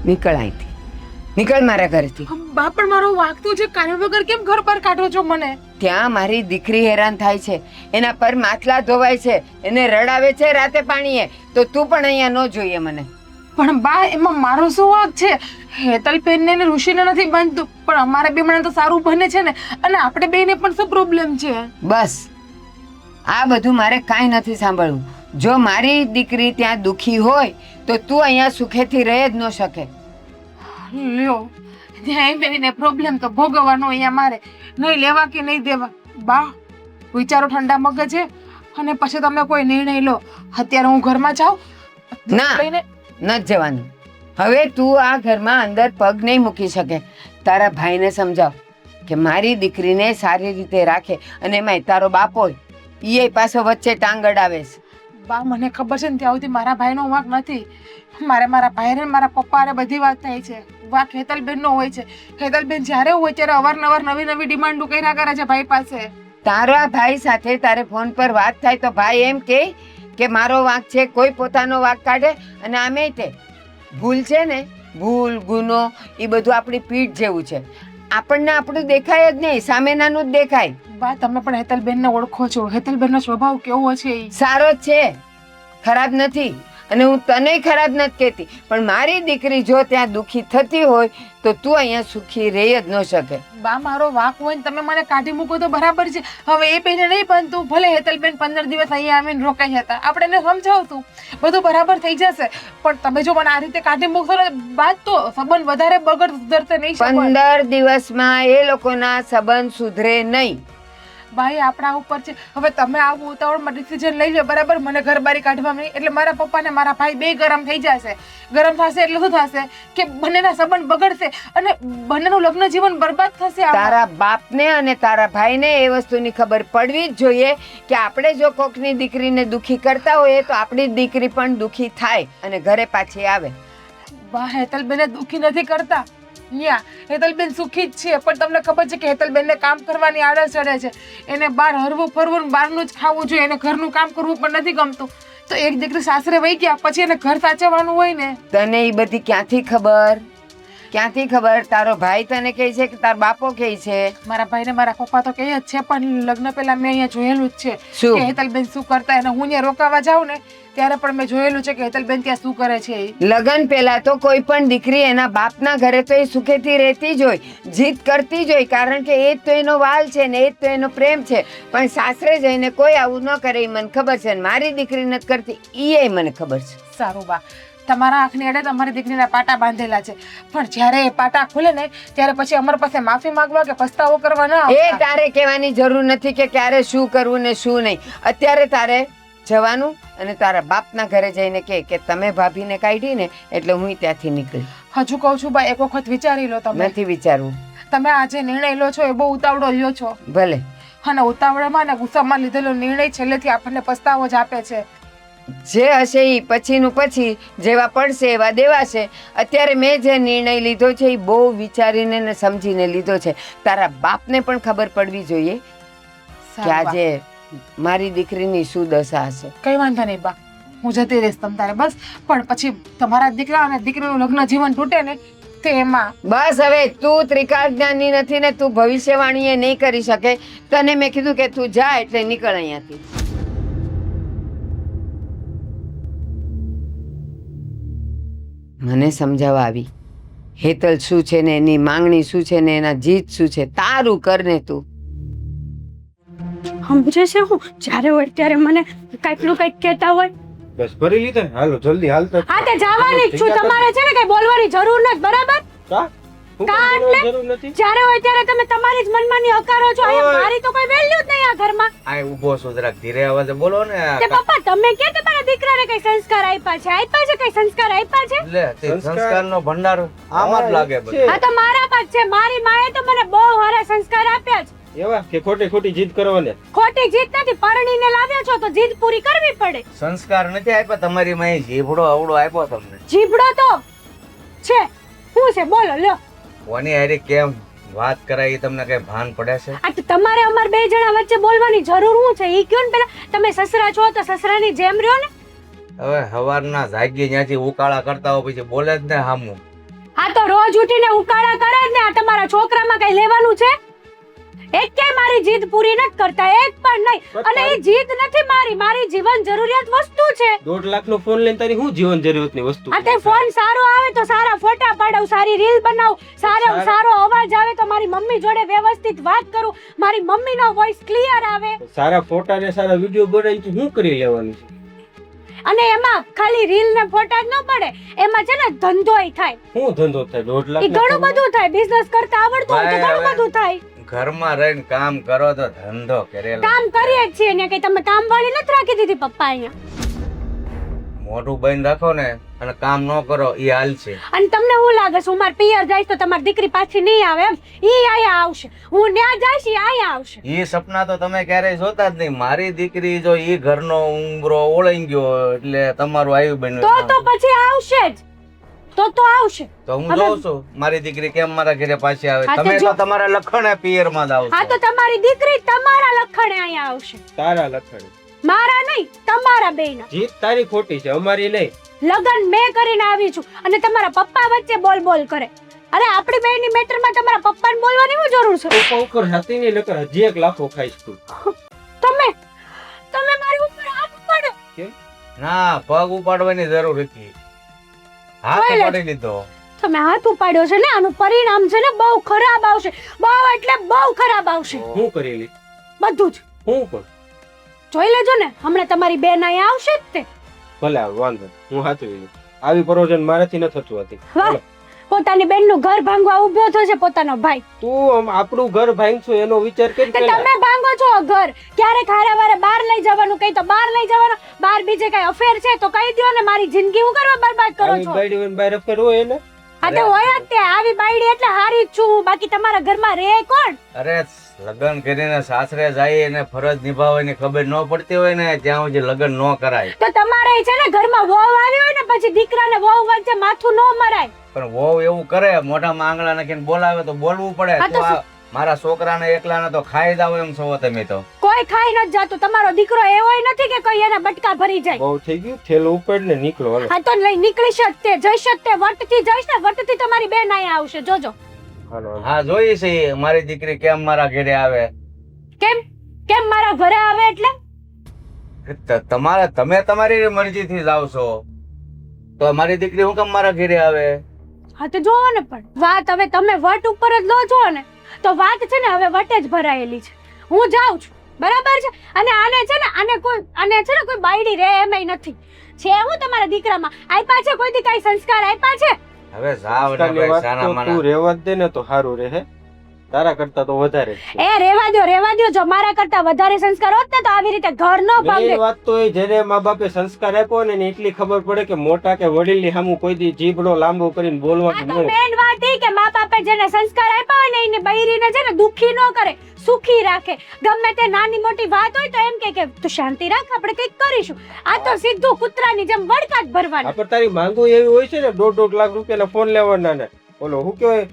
નીકળ અહીંથી, નીકળ મારા ઘરેથી. બા પણ મારો વાગતું છે, કારણ વગર કેમ ઘર પર કાઢો છો મને? ત્યાં મારી દીકરી હેરાન થાય છે, એના પર માથલા ધોવાય છે, એને રડાવે છે રાતે પાણીએ, તો તું પણ અહીંયા ન જોઈએ મને. પણ બા એમાં મારો શું વાંક છે? હેતલબેન ને ઋષિને નથી બનતું, પણ અમારે બે મને તો સારું બને છે ને, અને આપણે બેને પણ શું પ્રોબ્લેમ છે? બસ આ બધું મારે કાંઈ નથી સાંભળવું. જો મારી દીકરી ત્યાં દુખી હોય તો તું અહીંયા સુખેથી રહી જ ન શકે. લ્યો, ત્યાં બેને પ્રોબ્લેમ તો ભોગવવાનો અહીંયા મારે, નહીં લેવા કે નહીં દેવા. બા વિચારો ઠંડા મગજ છે, અને પછી તમે કોઈ નિર્ણય લો. અત્યારે હું ઘરમાં જાઉં? ના, ન જવાનું. હવે તું આ ઘરમાં અંદર પગ નહીં મૂકી શકે. તારા ભાઈને સમજાવ કે મારી દીકરીને સારી રીતે રાખે, અને એમાંય તારો બાપ હોય એ પાછો વચ્ચે ટાંગ અડાવે છે. બા મને ખબર છે ને ત્યાં સુધી મારા ભાઈનો વાંક નથી. મારા ભાઈને મારા પપ્પાને બધી વાત થાય છે. વાંક હેતલબેનનો હોય છે. હેતલબેન જ્યારે હોય ત્યારે અવારનવાર નવી નવી ડિમાન્ડો કર્યા કરે છે ભાઈ પાસે. તારા ભાઈ સાથે તારે ફોન પર વાત થાય તો ભાઈ એમ કે મારો વાંક છે, કોઈ પોતાનો વાંક કાઢે. અને આમે તે ભૂલ છે ને, ભૂલ ગુનો એ બધું આપણી પીઠ જેવું છે. આપણને આપણું દેખાય જ નહીં, સામેનાનું જ દેખાય. બા તમે પણ હેતલબેનને ઓળખો છો, હેતલબેનનો સ્વભાવ કેવો છે? સારો જ છે, ખરાબ નથી. અને હું તને ખરાબ નથી કહેતી, પણ મારી દીકરી જો ત્યાં દુખી થતી હોય તો તું અહીંયા સુખી રહી જ ન શકે. બા મારો વાંક હોય ને તમે મને કાઢી મૂકો તો બરાબર છે. હવે એ બેને નહીં બનતું, ભલે હેતલબેન 15 દિવસ અહીંયા આવીને રોકાઈ હતા, આપણે એને સમજાવતું, બધું બરાબર થઈ જશે. પણ તમે જો મને આ રીતે કાઢી મૂકશો ને બાદ તો સંબંધ વધારે બગડ સુધરશે નહીં. 15 દિવસમાં એ લોકોના સંબંધ સુધરે નહીં. ભાઈ આપણા ઉપર છે. હવે તમે આવું ઉતાવળમાં ડિસિઝન લઈ લો, બરાબર? મને ઘર બારી કાઢવા નહીં એટલે મારા પપ્પા ને મારા ભાઈ બે ગરમ થઈ જશે. ગરમ થશે એટલે શું થશે કે બંનેના સંબંધ બગડશે અને બંનેનું લગ્ન જીવન બરબાદ થશે. તારા બાપને અને તારા ભાઈને એ વસ્તુની ખબર પડવી જ જોઈએ કે આપણે જો કોકની દીકરીને દુખી કરતા હોઈએ તો આપણી દીકરી પણ દુખી થાય અને ઘરે પાછી આવે. બા હેતલબેને દુખી નથી કરતા, હેતલબેન સુખી જ છે. પણ તમને ખબર છે કે હેતલબેનને કામ કરવાની આળસ ચડે છે. એને બહાર હરવું ફરવું, બહારનું જ ખાવું જોઈએ, એને ઘરનું કામ કરવું પણ નથી ગમતું. તો એક દીકરી સાસરે વહી ગયા પછી એને ઘર સાચવવાનું હોય ને. તને એ બધી ક્યાંથી ખબર? ક્યાંથી ખબર? તારો ભાઈ તને કહે છે કે તારો બાપો કહે છે? મારા ભાઈ ને મારા પપ્પા તો કહે જ છે, પણ લગ્ન પહેલા મેં અહીંયા જોયેલું જ છે શું? કે હેતલબેન શું કરતા. એને હું ત્યાં રોકાવા જાઉં ને ત્યારે પણ મેં જોયેલું છે કે હેતલબેન ત્યાં શું કરે છે. લગ્ન પહેલા તો કોઈ પણ દીકરી એના બાપના ઘરે તો એ સુખેથી રહેતી જ હોય, જીદ કરતી જ હોય, કારણ કે એ જ તો એનો વાલ છે ને એ જ તો એનો પ્રેમ છે. પણ સાસરે જઈને કોઈ આવું ન કરે એ મને ખબર છે, મારી દીકરી નથી કરતી એ મને ખબર છે. સારું બા, તમારા આંખની અડે તમારી દીકરીના પાટા બાંધેલા છે, પણ જ્યારે એ પાટા ખુલે ને ત્યારે પછી અમારી પાસે માફી માંગવા કે પસ્તાવો કરવા ના એ તારે કહેવાની જરૂર નથી કે ક્યારે શું કરવું ને શું નહીં. અત્યારે તારે જવાનું અને તારા બાપના ઘરે જઈને કે તમે ભાભીને કાઢી ને એટલે હું ત્યાંથી નીકળી. હજુ કહું છું બા, એક વખત વિચારી લો. તમે નથી વિચારવું. તમે આજે નિર્ણય લો છો એ બહુ ઉતાવળો લ્યો છો. ભલે, અને ઉતાવળમાં ને ગુસ્સામાં લીધેલો નિર્ણય છેલ્લેથી આપણને પસ્તાવો જ આપે છે. જે હશે એ પછીનું પછી, જેવા પડશે એવા દેવાશે. અત્યારે મેં જે નિર્ણય લીધો છે એ બહુ વિચારીને ને સમજીને લીધો છે. તારા બાપને પણ ખબર પડવી જોઈએ કે આજે મારી દીકરીની શું દશા હશે. કઈ વાંધો નહીં બા, હું જતી રહીશ તમ તારે. બસ પણ પછી તમારા દીકરા અને દીકરીનું લગ્ન જીવન તૂટે ને તેમાં બસ. હવે તું ત્રિકાળ જ્ઞાની નથી ને તું ભવિષ્યવાણી એ નહીં કરી શકે. તને મેં કીધું કે તું જા એટલે નીકળ અહીંયાથી. મને સમજાવવા આવી હેતલ શું છે ને એની માંગણી શું છે ને એના જીત શું છે. તારું કર ને તું. સમજે છે હું જ્યારે હોય ત્યારે મને કઈક નું કઈક કહેતા હોય. બસ ભરી લીધા ને, હાલો જલ્દી હાલતા. હા તે જવાની જ છું, તમારે છે ને કઈ બોલવાની જરૂર નથી, બરાબર? જરૂર નથી. જ્યારે હોય ત્યારે તમે તમારી જ મનમાની હકારો છો. અહીંયા મારી તો કોઈ વેલ્યુ જ નહીં આ ઘરમાં. આ ઊભો છો, જરાક ધીરે અવાજે બોલો ને. તે પપ્પા તમે કે તમારા દીકરાને કઈ સંસ્કાર આપ્યા છે? આપ્યા છે? કઈ સંસ્કાર આપ્યા છે? લે તે સંસ્કારનો ભંડાર આમાં જ લાગે બધું. હા તો મારા પાસે છે. મારી માએ તો મને બહુ સારા સંસ્કાર આપ્યા છે. એવા કે ખોટી ખોટી જીદ કરવાને. ખોટી જીદ નથી, પરણીને લાવ્યા છો તો જીદ પૂરી કરવી પડે. સંસ્કાર નથી આપ્યા તમારી માએ, જીભડો અવડો આપ્યો તમને. જીભડો તો છે. શું છે બોલો લ્યો. કોની હારે કેમ વાત કરાય તમને કઈ ભાન પડે છે? આ તો તમારે અમાર બે જણા વચ્ચે બોલવાની જરૂર શું છે? ઈ કયો ને પેલા. તમે સસરા છો તો સસરાની જેમ રહ્યો ને. હવે હવારના જાગી ત્યાંથી ઉકાળા કરતા હો પછી બોલે જ ને હામું. રોજ ઉઠીને ઉકાળા કરે જ ને આ તમારા છોકરામાં કઈ લેવાનું છે? એક કે મારી જીદ પૂરી નથી કરતા, એક પણ નહીં. અને એ જીદ નથી મારી જીવન જરૂરિયાત વસ્તુ છે. 1.5 લાખનો ફોન લઈને તારી શું જીવન જરૂરિયાતની વસ્તુ? આ તે ફોન સારો આવે તો સારા ફોટા પાડું, સારી રીલ બનાવું, સારો અવાજ આવે તો મારી મમ્મી જોડે વ્યવસ્થિત વાત કરું, મારી મમ્મીનો વોઇસ ક્લિયર આવે. સારા ફોટા ને સારા વિડીયો બનાવીને શું કરી લેવાનું છે? અને એમાં ખાલી રીલ ને ફોટા જ ન પડે, એમાં છે ને ધંધોય થાય. શું ધંધો થાય? 1.5 લાખ એ ઘણું બધું થાય. બિઝનેસ કરતા આવડતું હોય તો ઘણું બધું થાય. ઘરમાં રહીને કામ કરો તો ધંધો કરેલો. કામ કરીએ જ છીએ ને, કઈ તમે કામ વાળી નથી રાખી દીધી પપ્પા અહીંયા? મોઢું બંધ રાખો ને અને કામ ન કરો એ હાલ છે. અને તમને શું લાગે છે હું માર પિયર જઈશ તો તમારી દીકરી પાછી નહીં આવે એમ? ઈ આયા આવશે, હું ન્યા જઈશ ઈ આયા આવશે. એ સપના તો તમે ક્યારેય જોતા જ નહીં. મારી દીકરી જો ઈ ઘરનો ઉંબરો ઓળાઈ ગયો એટલે તમારું આવ્યું બન્યું તો પછી આવશે જ. તો આવશે. તો હું જોઉં છું મારી દીકરી કેમ મારા ઘરે પાછી આવે. હા તો તમે જો. તો તમારા લખણે પિયર માં જ હા આવશો. તો તમારી દીકરી તમારા લખણે અહીંયા આવશે, તારા લખણ મારા નહીં, તમારા બેયના. જીત તારી ખોટી છે, અમારી નહીં. લગન મેં કરીને આવી છું અને તમારા પપ્પા વચ્ચે બોલ કરે. અરે આપણી બેયની મેટરમાં તમારા પપ્પાને બોલવાની શું જરૂર છે? પપ્પા ઉપર હતી નહીં નકર હજી 1 લાખો ખાઈશ તું. તમે મારી ઉપર હાથ ઉપાડો. ના, પગ ઉપાડવાની જરૂર હતી. હાથ Toilet. ઉપાડી લીધો. તમે હાથ ઉપાડ્યો છે ને, આનું પરિણામ છે ને બહુ ખરાબ આવશે. બહુ એટલે બહુ ખરાબ આવશે. શું કરેલી? બધું જ હું પણ જોઈ લેજો ને. હમણાં તમારી બેન અહીંયા આવશે જ તે. ભલે આવે, વાંધો નહીં. હું સાચું છું. આવી પરોજન મારાથી ન થતું હતી. વાહ, પોતાની બેનનું ઘર ભાંગવા ઊભો થયો છે પોતાનો ભાઈ. તું આપણું ઘર ભાંગશું એનો વિચાર કરી તે તમે ભાંગો છો ઘર. ક્યારેક હારે બહાર લઈ જવાનું કઈ તો બહાર લઈ જવાનું, બહાર બીજે કઈ અફેર છે તો કહી દો ને. મારી જિંદગી હું કરવા બરબાદ કરો આવી છો? બાયડી હોય ને બહાર અફેર હોય ને. આ તો હોય જ તે. આવી બાયડી એટલે હારી જ છું. બાકી તમારા ઘરમાં રહે કોણ? અરે લગ્ન કરીને સાસરે જાય અને ફરજ નિભાવવાની ખબર ન પડતી હોય ને ત્યાં સુધી લગ્ન ન કરાય. તો તમારે છે ને ઘરમાં વહુ આવી હોય ને પછી દીકરાને વહુ વચ્ચે માથું ન મરાય. પણ વહુ એવું કરે, મોઢામાં આંગળા નાખીને બોલાવે તો બોલવું પડે. હા તો તો આ મારા છોકરાને એકલાને તો ખાઈ જાવ એમ છો તમે તો. કોઈ ખાઈ નથી જાતું. તમારો દીકરો એવોય નથી કે કોઈ એના બટકા ભરી જાય. બહુ થઈ ગયું, થેલો ઉપાડ ને નીકળો. હાલો હા તો લઈ નીકળીશ જ તે, જઈશ જ તે. વટથી જઈશ ને, વટથી તમારી બેન અહીંયા આવશે, જોજો. હાલો હા, જોઈએ છે મારી દીકરી કેમ મારા ઘરે આવે. કેમ મારા ઘરે આવે એટલે? તમે તમારી મરજીથી જાવ છો તો મારી દીકરી હું કેમ મારા ઘરે આવે? હા તો જોવો ને. પણ વાત હવે તમે વટ ઉપર જ લો છો ને, તો વાત છે ને હવે વટે જ ભરાયેલી છે. હું જાઉં છું, બરાબર છે. અને આને છે ને કોઈ બાયડી રે એમય નથી. છે હું તમારા દીકરામાં આપ્યા છે કોઈ દી કઈ સંસ્કાર આપ્યા છે? હવે જાવ ને સંસ્કારની ભાઈ, વાત સાના તો માના. તું રહેવા જ દે ને તો સારું રહે. તારા કરતા તો વધારે જ છે. એ રેવા દ્યો. જો મારા કરતા વધારે સંસ્કાર હોત ને તો આવી રીતે ઘર નો ભાંગે. મેઈન વાત તો એ જેને મા બાપે સંસ્કાર આપ્યો ને એને એટલી ખબર પડે કે મોટા કે વડીલની સામું કોઈ દી જીભડો લાંબો કરીને આ બોલવાનું તો ન. મેન વાત ઈ કે મા બાપે જેને સંસ્કાર આપ્યા હોય ને એને બૈરીને છે ને દુખી ન કરે, સુખી રાખે. ગમે તે નાની મોટી વાત હોય તો એમ કે તું શાંતિ રાખ, આપણે કંઈક કરીશું. આ તો સીધું કૂતરાની જેમ વડકા જ ભરવાના. આપણ તારી માંગુ એવી હોય છે ને 1.5 લાખ રૂપિયાના ફોન લેવાના ને ઓલો હું કહેવાય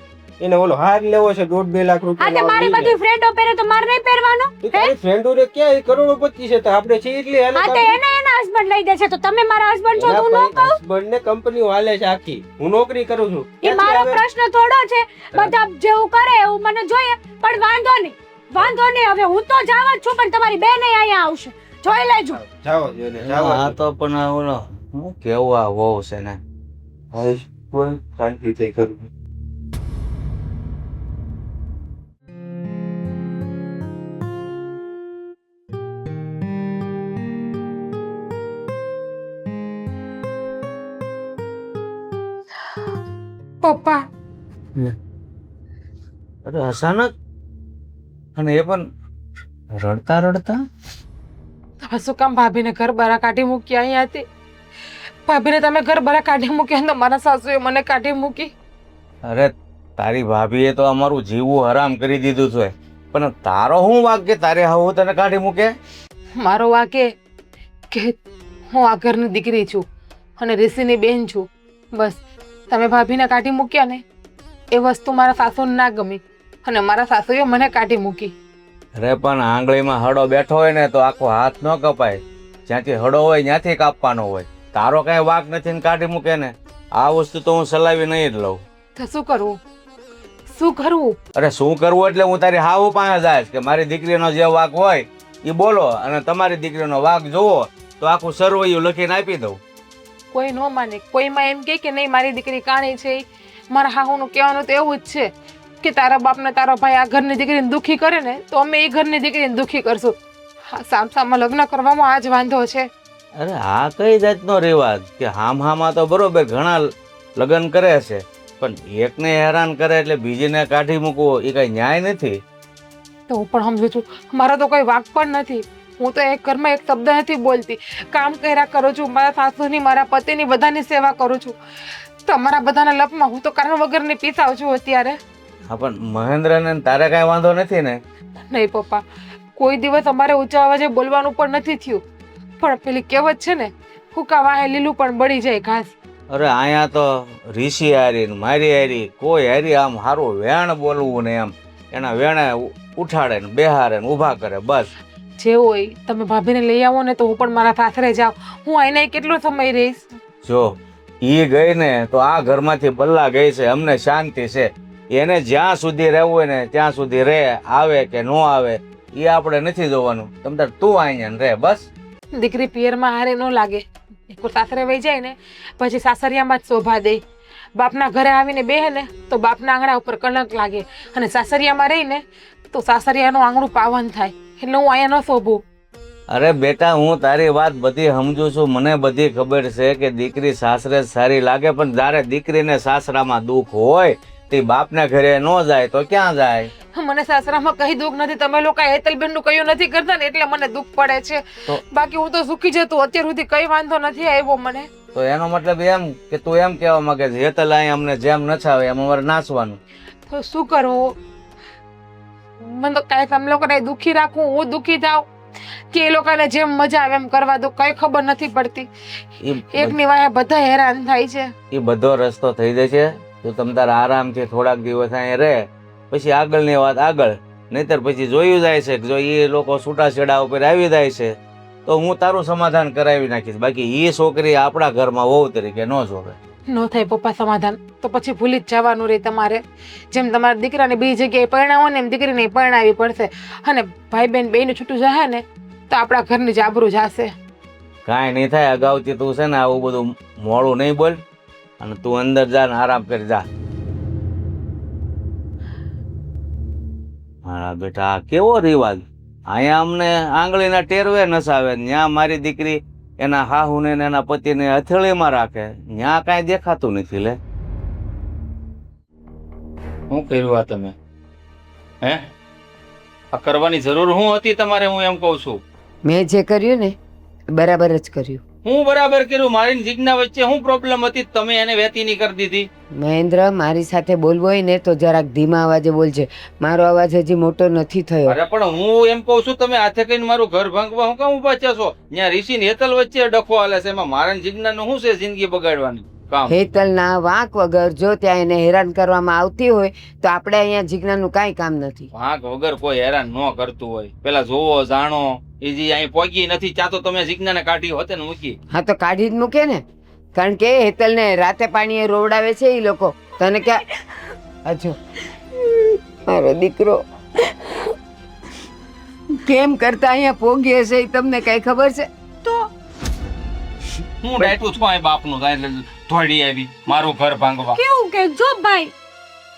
એને ઓલો હાર લેવો છે 1.5-2 લાખ હા તે રૂપિયા. મારી બધી ફ્રેન્ડો પહેરે તો મારે નહીં પહેરવાનો. તારી ફ્રેન્ડો રે ક્યાં કરોડોપતિ છે તો આપણે છે એટલી હાલે. હા તે એને એના હસબન્ડ લઈ દે છે તો તમે મારા હસબન્ડ છો તો હું ન કહું? હસબન્ડ ને કંપનીઓ હાલે છે આખી. હું નોકરી કરું છું. એ મારો પ્રશ્ન થોડો છે. બધા જેવું કરે એવું મને જોઈએ. પણ વાંધો નહીં. હવે હું તો જાવ જ છું, પણ તમારી બેન અહીંયા આવશે, જોઈ લેજો. જાઓ જોને જાઓ. આ તો પણ ઓલો હું કેવું આ વહુ છે ને. કોઈ શાંતિ થઈ કરું. પપ્પા અરે અચાનક, અને એ પણ રડતા તમે શું કામ ભાભીને ઘર બહાર કાઢી મૂકી? અહીંયાથી ભાભીને તમે ઘર બહાર કાઢી મૂકી અને મારા સાસુએ મને કાઢી મૂકી. અરે તારી ભાભીએ તો અમારું જીવવું હરામ કરી દીધું છે, પણ તારો શું વાગ કે તારે હું તને કાઢી મૂકે? મારો વાંકે કે હું આ ઘરની દીકરી છું અને ઋષિની બેન છું. બસ તમે ભાભીને કાઢી મૂક્યા ને એ વસ્તુ મારા સાસુને ના ગમી અને મારા સાસુએ મને કાઢી મૂકી. અરે પણ આંગળીમાં હડો બેઠો હોય ને તો આખો હાથ ન કપાય. જ્યાંથી હડો હોય ત્યાંથી કાપવાનો હોય. તારો કઈ વાંક નથી ને કાઢી મૂકે ને. આ વસ્તુ તો હું સલાવી નહીં જ લઉં. તો શું કરવું? શું કરવું? અરે શું કરવું એટલે હું તારી હાહુ પાસે જાય કે મારી દીકરીનો જે વાંક હોય એ બોલો, અને તમારી દીકરીનો વાંક જોવો તો આખું સરવૈયું લખીને આપી દઉં. કોઈ ન માને. કોઈમાં એમ કે નહીં મારી દીકરી કાણી છે. મારા હાહુનું કહેવાનું તો એવું જ છે કે તારા બાપને તારો ભાઈ આ ઘરની દીકરીને દુઃખી કરે ને તો અમે એ ઘરની દીકરીને દુઃખી કરશું. સામસામાં લગ્ન કરવામાં આ જ વાંધો છે. અરે આ કઈ જાતનો રિવાજ કે હામાં તો બરોબર ઘણા લગ્ન કરે છે, પણ એકને હેરાન કરે એટલે બીજીને કાઢી મૂકવો એ કઈ ન્યાય નથી. તો હું પણ સમજુ છું, મારો તો કોઈ વાંક પણ નથી. હું તો એક ઘરમાં એક શબ્દ નથી બોલતી, કામ કર્યા કરું છું, મારા સાસુની મારા પતિની બધાની સેવા કરું છું. તમારા બધાના લપમાં હું તો કારણ વગરની પીસાવ છું અત્યારે. હા પણ મહેન્દ્રને તારે કાંઈ વાંધો નથી ને? નહીં પપ્પા, કોઈ દિવસ અમારે ઊંચા અવાજે બોલવાનું પણ નથી થયું. પણ પેલી કહેવત છે ને, હુકા વાહે લીલું પણ બળી જાય ઘાસ. અરે અહીંયા તો ઋષિ હારી ને મારી હારી કોઈ હારી આમ સારું વેણ બોલવું ને એમ એના વેણે ઉઠાડે ને બેહારે ને ઊભા કરે બસ. જે હોય તમે ભાભીને લઈ આવો ને તો હું પણ મારા સાસરે જાઉં. હું આઈને કેટલો સમય રહીશ? જો ઈ ગઈ ને તો આ ઘરમાંથી બલ્લા ગઈ છે, અમને શાંતિ છે. એને જ્યાં સુધી રહેવું હોય ને ત્યાં સુધી રહે, આવે કે ન આવે એ આપણે નથી જોવાનું. તમ તાર તું અહીંયા રહે બસ. દીકરી પિયરમાં હારે ન લાગે. એક સાસરે વહી જાય ને પછી સાસરિયામાં જ શોભા દે. બાપના ઘરે આવીને બેહે ને તો બાપના આંગણા ઉપર કલંક લાગે, અને સાસરિયામાં રહીને તો સાસરિયાનું આંગણું પાવન થાય. એટલે હું અહીંયા ન શોભું. અરે બેટા, હું તારી વાત બધી સમજુ છું, મને બધી ખબર છે કે દીકરી સાસરે જ સારી લાગે, પણ જ્યારે દીકરીને સાસરામાં દુઃખ હોય તે બાપના ઘરે ન જાય તો ક્યાં જાય? મને સાસરામાં કઈ દુઃખ નથી. તમે લોકો હેતલબેન નું કયું નથી કરતા ને એટલે મને દુઃખ પડે છે. બાકી હું તો સુખી જતું. અત્યાર સુધી કઈ વાંધો નથી આવ્યો મને. તો એનો મતલબ એમ કે તું એમ કહેવા માંગે છે હેતલ અહીં અમને જેમ નછાવે એમ અમારે નાચવાનું? તો શું કરવું? મને તો કાંઈક આમ લોકોને દુઃખી રાખું, હું દુઃખી થાવ કે એ લોકોને જેમ મજા આવે એમ કરવા દો, કઈ ખબર નથી પડતી. એકની વાહે બધા હેરાન થાય છે. એ બધો રસ્તો થઈ જશે. તું તમ તારા આરામથી થોડાક દિવસ અહીંયા રહે, પછી આગળની વાત આગળ. નહીતર પછી જોયું જાય છે કે જો એ લોકો છૂટાછેડા ઉપર આવી જાય છે તો હું તારું સમાધાન કરાવી નાખીશ. બાકી એ છોકરી આપણા ઘરમાં વહુ તરીકે ન જોવે. ન થાય પપ્પા સમાધાન તો પછી ભૂલી જ જવાનું રહે તમારે. જેમ તમારા દીકરાને બીજી જગ્યાએ પરણાવો ને એમ દીકરીને પરણાવી પડશે. અને ભાઈ બહેન બેયનું છૂટું જશે ને તો આપણા ઘરની જ આબરૂ જશે. કાંઈ નહીં થાય. અગાઉથી તું છે ને આવું બધું મોડું નહીં બોલ, અને તું અંદર જા ને આરામ કરી જા. મારા બેટા કેવો રિવાજ! અહીંયા અમને આંગળીના ટેરવે નસાવે, ત્યાં મારી દીકરી એના હાહુને ને એના પતિને હથેળીમાં રાખે, ત્યાં કાંઈ દેખાતું નથી. લે શું કર્યું આ તમે? હે, આ કરવાની જરૂર શું હતી તમારે? હું એમ કહું છું, મેં જે કર્યું ને બરાબર જ કર્યું. હું બરાબર કર્યું. મારી ને જીજ્ઞા વચ્ચે શું પ્રોબ્લેમ હતી? તમે એને વેતી નહીં કરી દીધી. મહેન્દ્ર, મારી સાથે બોલવું હોય ને તો જરાક ધીમા અવાજે બોલજે. મારો અવાજ હજી મોટો નથી થયો. અરે પણ હું એમ કહું છું, તમે હાથે કઈને મારું ઘર ભાંગવા હું કામ ઉભા છો? ત્યાં ઋષિ ને હેતલ વચ્ચે ડખો હાલે છે, એમાં મારા જીજ્ઞા નું શું છે જિંદગી બગાડવાની કામ? હેતલના વાંક વગર જો ત્યાં એને હેરાન કરવામાં આવતી હોય તો આપણે અહીંયા જીજ્ઞાનું કાંઈ કામ નથી. વાંક વગર કોઈ હેરાન ન કરતું હોય. પેલા જોવો જાણો. એ જે અહીં પહોંચી નથી ચાતો તમે જીજ્ઞાને કાઢી હોતે ને મૂકી. હા તો કાઢી જ મૂકે ને, કારણ કે હેતલને રાતે પાણીએ રોવડાવે છે એ લોકો. તને ક્યાં અજો મારો દીકરો કેમ કરતા અહીંયા પોગી હશે એ તમને કઈ ખબર છે? તો હું બેઠું છું અહીં બાપનું થોડી આવી મારું ઘર ભાંગવા. કેવું કે જો ભાઈ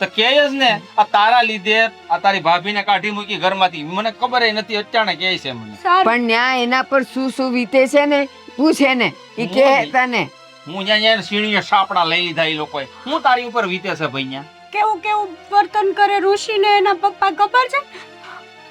તો કે જ ને, આ તારા લીધે આ તારી ભાભીને કાઢી મૂકી ઘરમાંથી. મને ખબર નથી, અચાનક કે છે મને. પણ ન્યા એના પર શું શું વીતે છે ને પૂછે ને ઈ કે તને. હું ત્યાં સીણીએ સાપડા લઈ લીધા એ લોકોએ. હું તારી ઉપર વીતે છે ભાઈ? ત્યાં કેવું કેવું વર્તન કરે ઋષિ ને એના પપ્પા ખબર છે?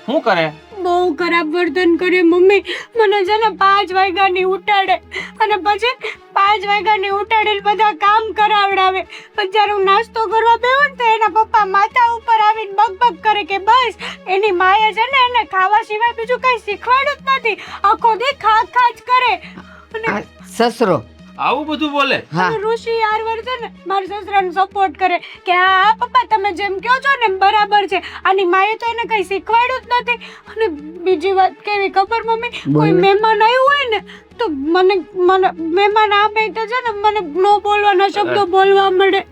શું કરે? બહુ ખરાબ વર્તન કરે મમ્મી. મને છે ને 5 વાગ્યાની ઉઠાડે અને પછી 5 વાગ્યાની ઉઠાડીને બધા કામ કરાવડાવે. પછી જ્યારે હું નાસ્તો કરવા બેહું ને તો એના પપ્પા માથા ઉપર આવીને બકબક કરે કે બસ એની માએ છે ને એને ખાવા સિવાય બીજું કઈ શીખવાડ્યું જ નથી. આખો દી ખા ખા જ કરે. આ સસરો આવું બધું બોલે હા અને ઋષિ આરવર છે ને મારા સસરાને સપોર્ટ કરે કે હા પપ્પા તમે જેમ કહો છો ને એમ બરાબર છે. આની માએ તો એને કઈ શીખવાડ્યું જ નથી. અને બીજી વાત કેવી ખબર મમ્મી, કોઈ મહેમાન આવ્યું હોય ને તો મને મને મહેમાન આવે તો છે ને મને નો બોલવાના શબ્દો બોલવા મળે.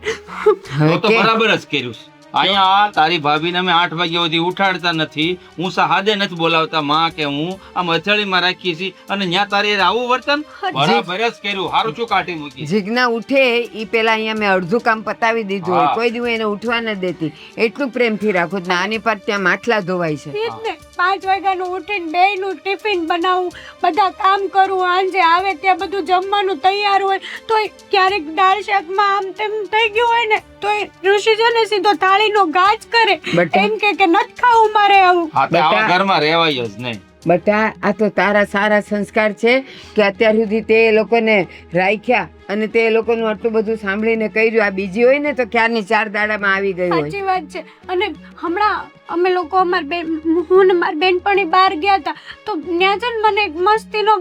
હવે તો કે બરાબર જ કર્યું છે. અહીંયા તારી ભાભીને અમે 8 વાગ્યા સુધી ઉઠાડતા નથી, હું સાદે નથી બોલાવતા માં કે હું આમ અથાળીમાં રાખી છી, અને ન્યા તારી હારે આવું વર્તન બરાબર જ કર્યું. હારું શું કાઢી મૂકી. જીજ્ઞા ઉઠે ઈ પેલા અહીંયા મેં અડધું કામ પતાવી દીધું હોય, હા. કોઈ દિવસ એને ઉઠવા ન દેતી, એટલું પ્રેમથી રાખું છું. આની પર ત્યાં માટલા ધોવાય છે. ઈ જ ને 5 વાગ્યાનું ઉઠીને બેયનું ટિફિન બનાવું, બધા કામ કરું, સાંજે આવે ત્યાં બધું જમવાનું તૈયાર હોય, તો ક્યારેક દાળ શાકમાં આમ તેમ થઈ ગયું હોય ને તો ઋષિ છે ને સીધો થાળીનો ગાજ કરે, બટા. એમ કે નથી ખાવું મારે આવું. હા તે આવા બેટા. ઘરમાં રહેવાય જ નહીં. બટા આ તો તારા સારા સંસ્કાર છે કે અત્યાર સુધી તે એ લોકોને રાખ્યા અને તે એ લોકોનું આટલું બધું સાંભળીને કર્યું. આ બીજી હોય ને તો ક્યારની 4 દાડામાં આવી ગઈ હોય. સાચી વાત છે. અને હમણાં અમે લોકો હું ને મારી બેનપણી બહાર ગયા હતા તો ત્યાં છે ને મને એક મસ્તીનો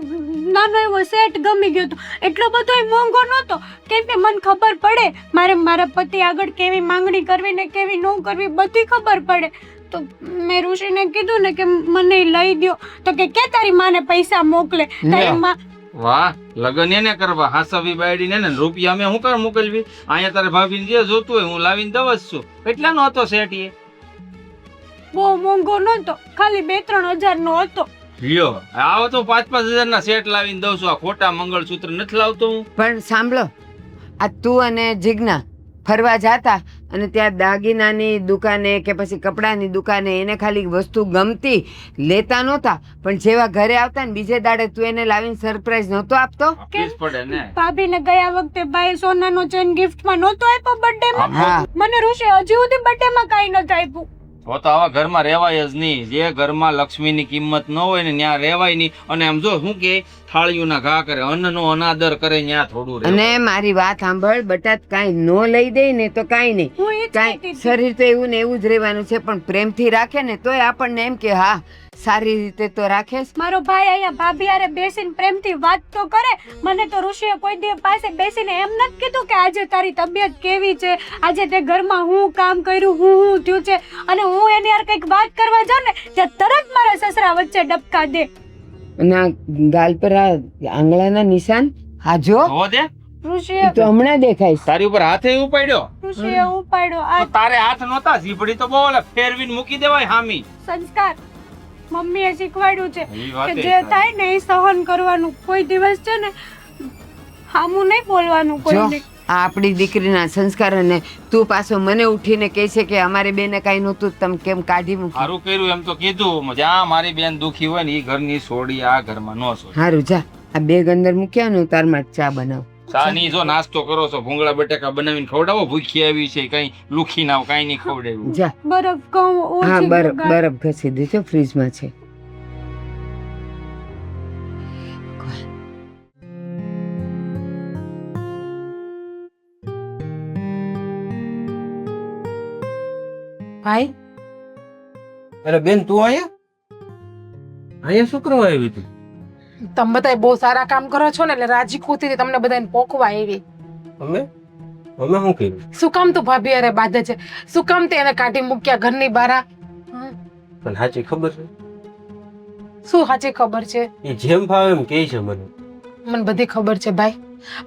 નાનો એવો સેટ ગમી ગયો હતો. એટલો બધો મોંઘો નહોતો, કેમ કે મને ખબર પડે મારે મારા પતિ આગળ કેવી માંગણી કરવી ને કેવી ન કરવી બધી ખબર પડે. તો મેં ઋષિને કીધું ને કે મને ઈ લઈ દ્યો, તો કે તારી માને પૈસા મોકલે. તારી માં વાહ, લગન એને કરવા હાસવી બાયડીને ને રૂપિયા અમે હું કર મોકલવી. અહીંયા તારે ભાભીને જે જોતું હોય હું લાવીને દવ જ છું. કેટલાનો હતો સેટ એ? બહુ મોંઘો નહોતો, ખાલી 2-3 હજારનો હતો. લ્યો આવો તો 5-5 હજારના સેટ લાવીને દઉં છું. આ ખોટા મંગળસૂત્ર નથી લાવતો હું. પણ સાંભળો, આ તું અને જીજ્ઞા ફરવા જાતા અને ત્યાં દાગીનાની દુકાને કે પછી કપડાની દુકાને એને ખાલી વસ્તુ ગમતી લેતા નહોતા, પણ જેવા ઘરે આવતા ને બીજે દાડે તું એને લાવીને સરપ્રાઈઝ નહોતો આપતો. આપીશ પડે ને. ભાભીને ગયા વખતે ભાઈ સોનાનો ચેન ગિફ્ટમાં નહોતો આપ્યો બર્થડેમાં. હા મને ઋષિ હજી સુધી બર્થડેમાં કાંઈ નથી આપ્યું. તો તો આવા ઘરમાં રહેવાય જ નહીં. જે ઘરમાં લક્ષ્મીની કિંમત ન હોય ને ત્યાં રહેવાય નહીં. અને આમ જો શું કે થાળીઓના ઘા કરે, અન્નનો અનાદર કરે, ત્યાં થોડું રહે. અને મારી વાત સાંભળ, બટાત કાંઈ નો લઈ દે ને તો કાંઈ નહીં, હું એ જ કાંઈ કહેતી હતી. શરીર તો એવું ને એવું જ રહેવાનું છે, પણ પ્રેમથી રાખે ને તોય આપણને એમ કે હા સારી રીતે તો રાખે છે. મારો ભાઈ અહીંયા ભાભી હારે બેસીને પ્રેમથી વાત તો કરે. મને તો ઋષિએ કોઈ દિવસ પાસે બેસીને એમ નથી કીધું કે આજે તારી તબિયત કેવી છે, આજે તે ઘરમાં હું કામ કર્યું, હું થયું છે. અને હું એની યાર કંઈક વાત કરવા જાઉં ને ત્યાં તરત મારા સસરા વચ્ચે ડબકા દે. અને આ ગાલ પર આ આંગળાના નિશાન હા જો જોવો દે. ઋષિએ ઈ તો હમણાં દેખાય છે. તારી ઉપર હાથે ઉપાડ્યો ઋષિએ ઉપાડ્યો. આ તો તારે હાથ નહોતા, ઝીપડી તો બહુ ઓલા ફેરવીને મૂકી દેવાય હામી. સંસ્કાર મમ્મીએ શીખવાડ્યું છે ઈ કે વાતે જે થાય ને એ સહન કરવાનું. કોઈ દિવસ છે ને હામું નહીં બોલવાનું જો કોઈને. આ આપણી દીકરીના સંસ્કાર, અને તું પાછો મને ઉઠીને કહે છે કે અમારી બેને કાંઈ નહોતું, તમે કેમ કાઢી મૂકી. સારું કર્યું એમ તો કીધું. જ્યાં મારી બેન દુખી હોય ને એ ઘરની સોડી આ ઘરમાં ન સોડી. હારું જા આ બેગ અંદર મૂક્યા ને તાર માટે ચા બનાવ. સાની જો નાસ્તો કરો છો, ભૂંગળા બટાકા બનાવીને ખવડાવો. ભૂખી આવી છે, કઈ લુખી ના કઈ નહીં ખવડાવ્યું. જા બરફ કહું હા ઓછી બરફ ગાય. બરફ ઘસી દીધો ફ્રીજમાં છે. ભાઈ અરે બેન તું અહીંયા શું કરવા આવી તું? તમે બધા બહુ સારા કામ કરો છો ને એટલે રાજી ખુશીથી તમને બધાને પોખવા આવી. અમે અમે શું કર્યું? શું કામ તું ભાભી અરે બાંધે છે? શું કામ તે એને કાઢી મૂક્યા ઘરની બહાર? પણ સાચી ખબર છે શું સાચી ખબર છે? એ જેમ ફાવે એમ કહે છે મને. મને બધી ખબર છે ભાઈ,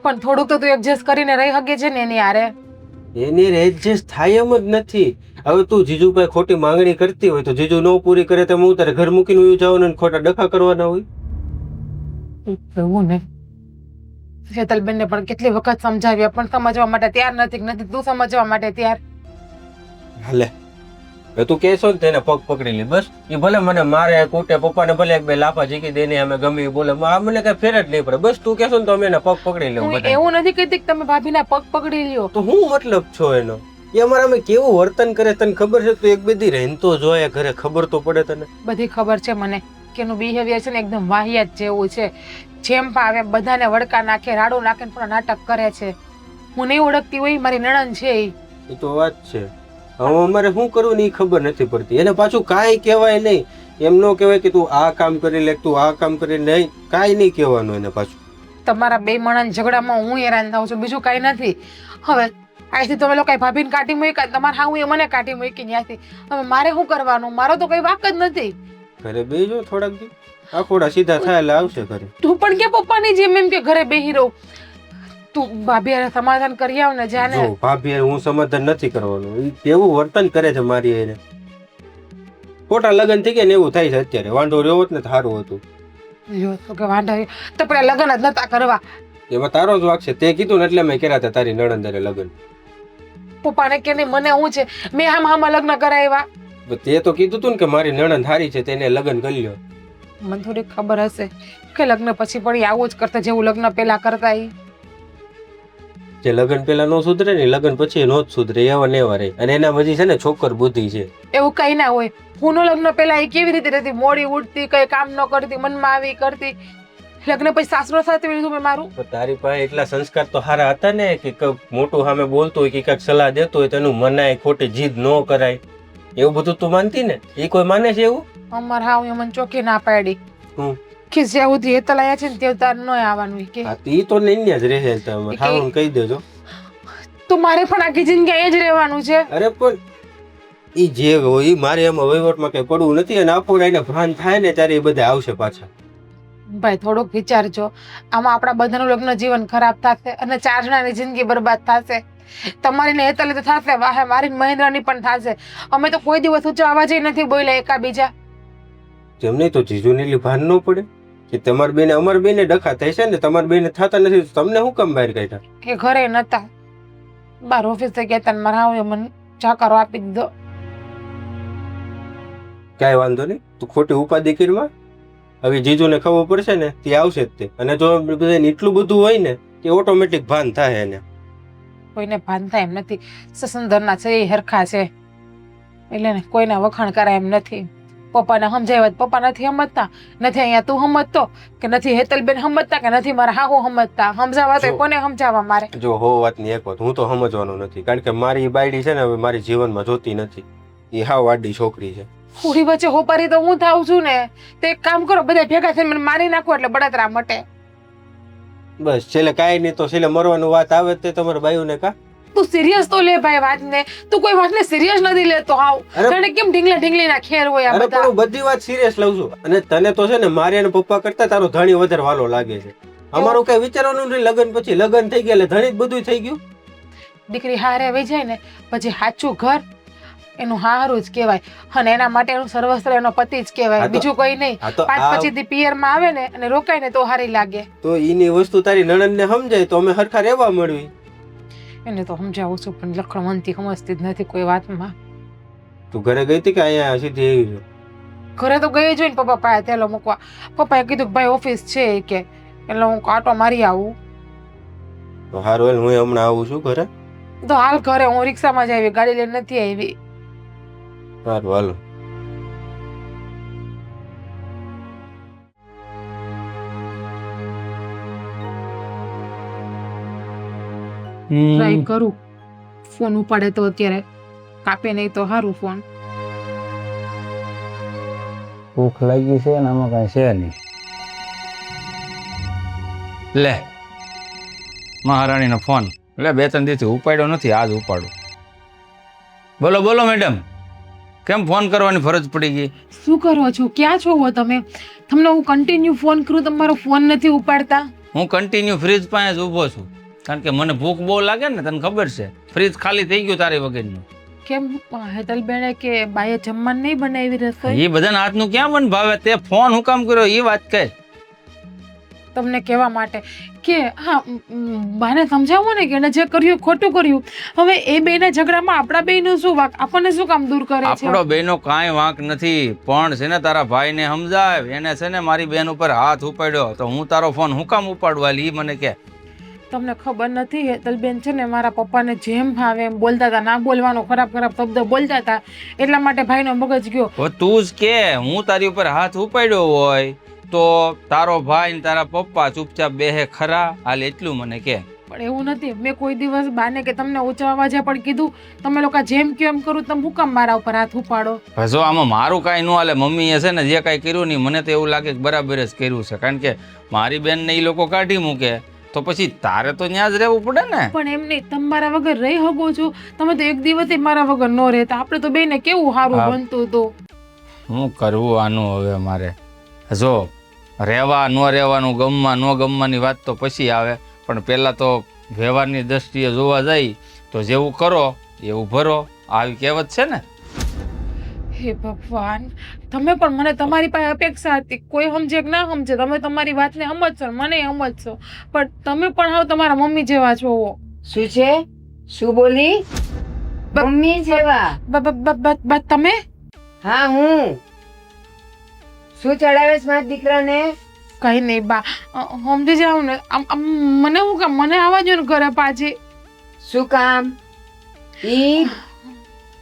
પણ થોડુંક તો તું એડજસ્ટ કરીને રહી શકે છે ને એની હારે. એની એડજસ્ટ થાય એમ જ નથી. હવે તું જીજુભાઈ ખોટી માંગણી કરતી હોય તો જીજુ ન પૂરી કરે તો હું તારે ઘર મૂકીને ઉયું જવાનું ને ખોટા ડખા કરવાના હોય. એવું ને શેતલબેનને પણ કેટલી વખત સમજાવ્યા પણ સમજવા માટે તૈયાર નથી કે નથી તું સમજવા માટે તૈયાર. હાલે હવે તું કહેશો ને તેને પગ પકડી લે બસ. એ ભલે મને મારે કૂટે, પપ્પાને ભલે એક બે લાફા ઝીકી દે ને અમે ગમે એ બોલે, આ મને કઈ ફેર જ નહીં પડે. બસ તું કહેશો ને તો અમે એના પગ પકડી લેવું હું બધા. એવું નથી કહેતી કે તમે ભાભીના પગ પકડી લ્યો. તો હું મતલબ છો એનો? એ અમારામાં કેવું વર્તન કરે તને ખબર છે? તું એક બે દી રહીને તો જોઈએ ઘરે, ખબર તો પડે તને. બધી ખબર છે મને કે એનું બિહેવિયર છે ને એકદમ વાહિયાત જેવું છે. જેમ ભાવે બધાને વડકા નાખે, રાડું નાખે, પૂરા નાટક કરે છે. હું નહીં ઓળખતી હોય મારી નણંદ છે ઈ. એ તો વાત છે. હવે અમારે શું કરવું ને એ ખબર નથી પડતી. એને પાછું કાંઈ કહેવાય નહીં. એમ ન કહેવાય કે તું આ કામ કરી લે, તું આ કામ કરી નહીં, કાંઈ નહીં કહેવાનું એને પાછું. તમારા બે માણસ ઝઘડામાં હું હેરાન થાઉં છું, બીજું કાંઈ નથી. હવે અહીંથી તમે લોકો ભાભીને કાઢી મૂકી, તમારા હાઉ એ મને કાઢી મૂકી ત્યાંથી. હવે મારે શું કરવાનું? મારો તો કઈ વાક જ નથી. ઘરે બેજો થોડાક દી, આખોડા સીધા થાય એટલે આવશે ઘરે. તું પણ કે પપ્પાની જેમ એમ કે ઘરે બેહી રહું. તું ભાભી હારે સમાધાન કરી આવ ને જાને. જો ભાભી હારે હું સમાધાન નથી કરવાનું, ઈ કેવું વર્તન કરે છે મારી એને. ખોટા લગ્ન થઈ ગયા ને એવું થાય છે અત્યારે. વાંધો રહ્યો હોત ને તો સારું હતું. લ્યો તો કે વાંધો રહ્યો. તો પેલા લગ્ન જ નતા કરવા. એમાં તારો જ વાક છે, તે કીધું ને એટલે મેં કર્યા હતા તારી નણંદ હારે લગ્ન. પપ્પાને કે નહીં મને હું છે, મેં હામાં લગ્ન કરાવ્યા. તે તો કીધું તું ને કે મારી નણંદ હારી છે તેને લગ્ન કરી લ્યો. મને થોડી ખબર હશે કે લગ્ન પછી પણ ઈ આવું જ કરતા જેવું લગ્ન પેલા કરતા. ઈ જે લગ્ન પેલા નો સુધરે ને લગ્ન પછી નો જ સુધરે, એવા ને એવા રહે. અને એના પછી છે ને છોકર બુદ્ધિ છે. એવું કઈ ના હોય. હું લગ્ન પેલા એ કેવી રીતે રહેતી, મોડી ઉઠતી, કઈ કામ ન કરતી, મનમાં આવી કરતી. લગ્ન પછી સાસરો સાથે લીધું મેં મારું. પણ તારી પાસે એટલા સંસ્કાર તો સારા હતા ને કે મોટું સામે બોલતું હોય કે કઈક સલાહ દેતો હોય તેનું મનાય, ખોટી જીદ ન કરાય, એવું બધું તું માનતી ને? એ કોઈ માને છે એવું? અમાર હાવ મને ચોખ્ખી ના પાડી હું કે જ્યાં સુધી હેતલ આયા છે ને ત્યાં તાર ન આવવાનું. કે હા ઈ તો નહીં જ રહે. તમે ખાવાનું કહી દેજો. તો મારે પણ આખી જિંદગી એ જ રહેવાનું છે. અરે પણ ઈ જે હોય ઈ મારે એમાં વહીવટમાં કઈ પડવું નથી. અને આખું એને ભાન થાય ને ત્યારે એ બધા આવશે પાછા. ભાઈ થોડુંક વિચારજો. આમાં આપણા બધાનું લગ્ન જીવન ખરાબ થશે અને 4 જણાની જિંદગી બરબાદ થશે. તમારી ને હેતલ તો થશે, વાહે મારી મહેન્દ્રની પણ થશે. અમે તો કોઈ દિવસ ઊંચો અવાજ નથી બોલ્યા એકાબીજા. જેમને તો જીજુની ભાન ન પડે કે તમારી બેને અમારી બેને ડખા થાય છે ને તમારી બેને થતા નથી, તમને શું કામ બહાર કાઢ્યા? કે ઘરે નતા, બાર ઓફિસે ગયા તા, મારા હાવે મને ચાકરો આપી દીધો. કાંઈ વાંધો નહીં, તું ખોટી ઉપાધિ કરીમાં. હવે જીજુને ખબર પડશે ને તે આવશે જ તે. અને જો બધાને એટલું બધું હોય ને કે ઓટોમેટિક ભાન થાય એને. કોઈને ભાન થાય એમ નથી. સસંદરના છે એ હરખા છે એટલે ને કોઈના વખાણ કરાય એમ નથી. પપ્પાને સમજાવ્યા, પપ્પા નથી સમજતા, નથી અહીંયા તું સમજતો કે નથી હેતલબેન સમજતા કે નથી મારા હાહુ સમજતા. સમજાવવા તો કોને સમજાવવા મારે? જો હો વાતની એક વાત, હું તો સમજવાનો નથી. કારણ કે મારી બાયડી છે ને હવે મારી જીવનમાં જોતી નથી. એ હાવ આડી છોકરી છે. થોડી વચ્ચે હોપારી તો હું થાઉં છું ને. તો એક કામ કરો, બધા ભેગા થઈને મને મારી નાખો એટલે બળતરા મટે. બસ છેલ્લે કાંઈ નહીં તો છેલ્લે મરવાનું વાત આવે તે તમારા બાયુને કા. તું સિરિયસ તો લે ભાઈ વાતને. તું કોઈ વાતને સિરિયસ નથી લેતો. હાવ તને કેમ ઢીંગલા ઢીંગલીના ખેર હોય આ અરે બધા? પણ હું બધી વાત સિરિયસ લઉં છું. અને તને તો છે ને મારી અને પપ્પા કરતા તારો ધણી વધારે વાલો લાગે છે. અમારું કઈ વિચારવાનું નથી. લગ્ન પછી લગ્ન થઈ ગયા એટલે ધણી જ બધું થઈ ગયું. દીકરી હારે વહી જાય ને પછી સાચું ઘર એનું હારું જ કહેવાય. અને એના માટે એનું સર્વસ્ત્ર એનો પતિ જ કહેવાય, બીજું કોઈ નહીં. આ તો 5 પછી પિયરમાં આવે ને અને રોકાય ને તો હારી લાગે. તો ઈની વસ્તુ તારી નણંદને સમજાય તો અમે હરખા રહેવા મળવી. એને તો સમજાવું છું પણ લખણ મનથી સમજતી જ નથી કોઈ વાતમાં. તું ઘરે ગઈ હતી કે અહીંયા સીધી આવી છે? ઘરે તો ગઈ જોઈને પપ્પા પાસે તેલો મૂકવા. પપ્પાએ કીધું કે ભાઈ ઓફિસ છે કે એટલે હું આટો મારી આવું. તો હારું હું હમણાં આવું છું ઘરે. તો હાલ ઘરે હું રિક્ષામાં જ આવી, ગાડી લઈને નથી આવી. સારું હાલો. ટ્રાય કરું ફોન ઉપાડે તો, અત્યારે કાપે નહીં તો સારું ફોન. ભૂખ લાગી છે ને આમાં કાંઈ છે નહીં. લે મહારાણીનો ફોન લે, 2-3 દિવસથી ઉપાડ્યો નથી, આજ ઉપાડું. બોલો બોલો મેડમ, કેમ ફોન કરવાની ફરજ પડી ગઈ? શું કરો છો? ક્યાં છો હો તમે? તમને હું કન્ટિન્યુ ફોન કરું, તમારો ફોન નથી ઉપાડતા. હું કન્ટિન્યુ ફ્રીજ પાસે જ ઊભો છું, કારણ કે મને ભૂખ બહુ લાગે ને, તને ખબર છે. ફ્રીજ ખાલી થઈ ગયું તારી વગરનું. કેમ હેતલબેને કે બાએ જમવાનું નહીં બનાવી રસોઈ? એ બધાના હાથનું ક્યાં મન ભાવે? તે ફોન હું કામ કર્યો એ વાત કહે. તમને કહેવા માટે કે હા બાને સમજાવો ને કે એને જે કર્યું ખોટું કર્યું. હવે એ બેના ઝઘડામાં આપણા બેયનું શું વાંક? આપણને શું કામ દૂર કરે છે? આપણો બેનો કાંઈ વાંક નથી, પણ છે ને તારા ભાઈને સમજાવ. એને છે ને મારી બેન ઉપર હાથ ઉપાડ્યો તો હું તારો ફોન હું કામ ઉપાડવા લી મને કે. તમને ખબર નથી હેતલબેન છે ને મારા પપ્પાને જેમ ભાવે એમ બોલતા હતા, ના બોલવાનો ખરાબ ખરાબ શબ્દ બોલતા હતા, એટલા માટે ભાઈનો મગજ ગયો. હવે તું જ કે હું તારી ઉપર હાથ ઉપાડ્યો હોય તો તારો ભાઈ ને તારા પપ્પા ચૂપચાપ બેહે ખરા? હાલ એટલું મને કે. પણ એવું નથી, મેં કોઈ દિવસ બાને કે તમને ઊંચા અવાજે પણ કીધું. તમે લોકો જેમ કહો એમ કરું, તમે હું કામ મારા ઉપર હાથ ઉપાડો? હવે જો આમાં મારું કાંઈ ન હાલે. મમ્મીએ છે ને જે કાંઈ કર્યું નહીં, મને તો એવું લાગે કે બરાબર જ કર્યું છે. કારણ કે મારી બેનને એ લોકો કાઢી મૂકે તો પછી તારે તો ત્યાં જ રહેવું પડે ને. પણ એમ નહીં, તમે મારા વગર રહી શકો છો? તમે તો એક દિવસે મારા વગર ન રહેતા. આપણે તો બેને કેવું સારું હા. બનતું હતું. શું કરવું આનું હવે મારે? જો રહેવા ન રહેવાનું, ગમવા ન ગમવાની વાત તો પછી આવે, પણ પહેલાં તો વ્યવહારની દ્રષ્ટિએ જોવા જાય તો જેવું કરો એવું ભરો, આવી કહેવત છે ને. હે ભગવાન, તમે પણ મને તમારી પાસે અપેક્ષા હતી. કોઈ સમજે કે ના સમજે, તમે તમારી વાતને સમજશો, મને સમજશો, પણ તમે પણ હવે તમારા મમ્મી જેવા છો. શું છે? શું બોલી? મમ્મી જેવા? તમે હા, હું. શું ચડાવે છે મારા દીકરાને? કઈ નહીં બા, સમજી જાવ ને. મને હું કામ, મને આવવા જો ને ઘરે પાછી. શું કામ? ઈ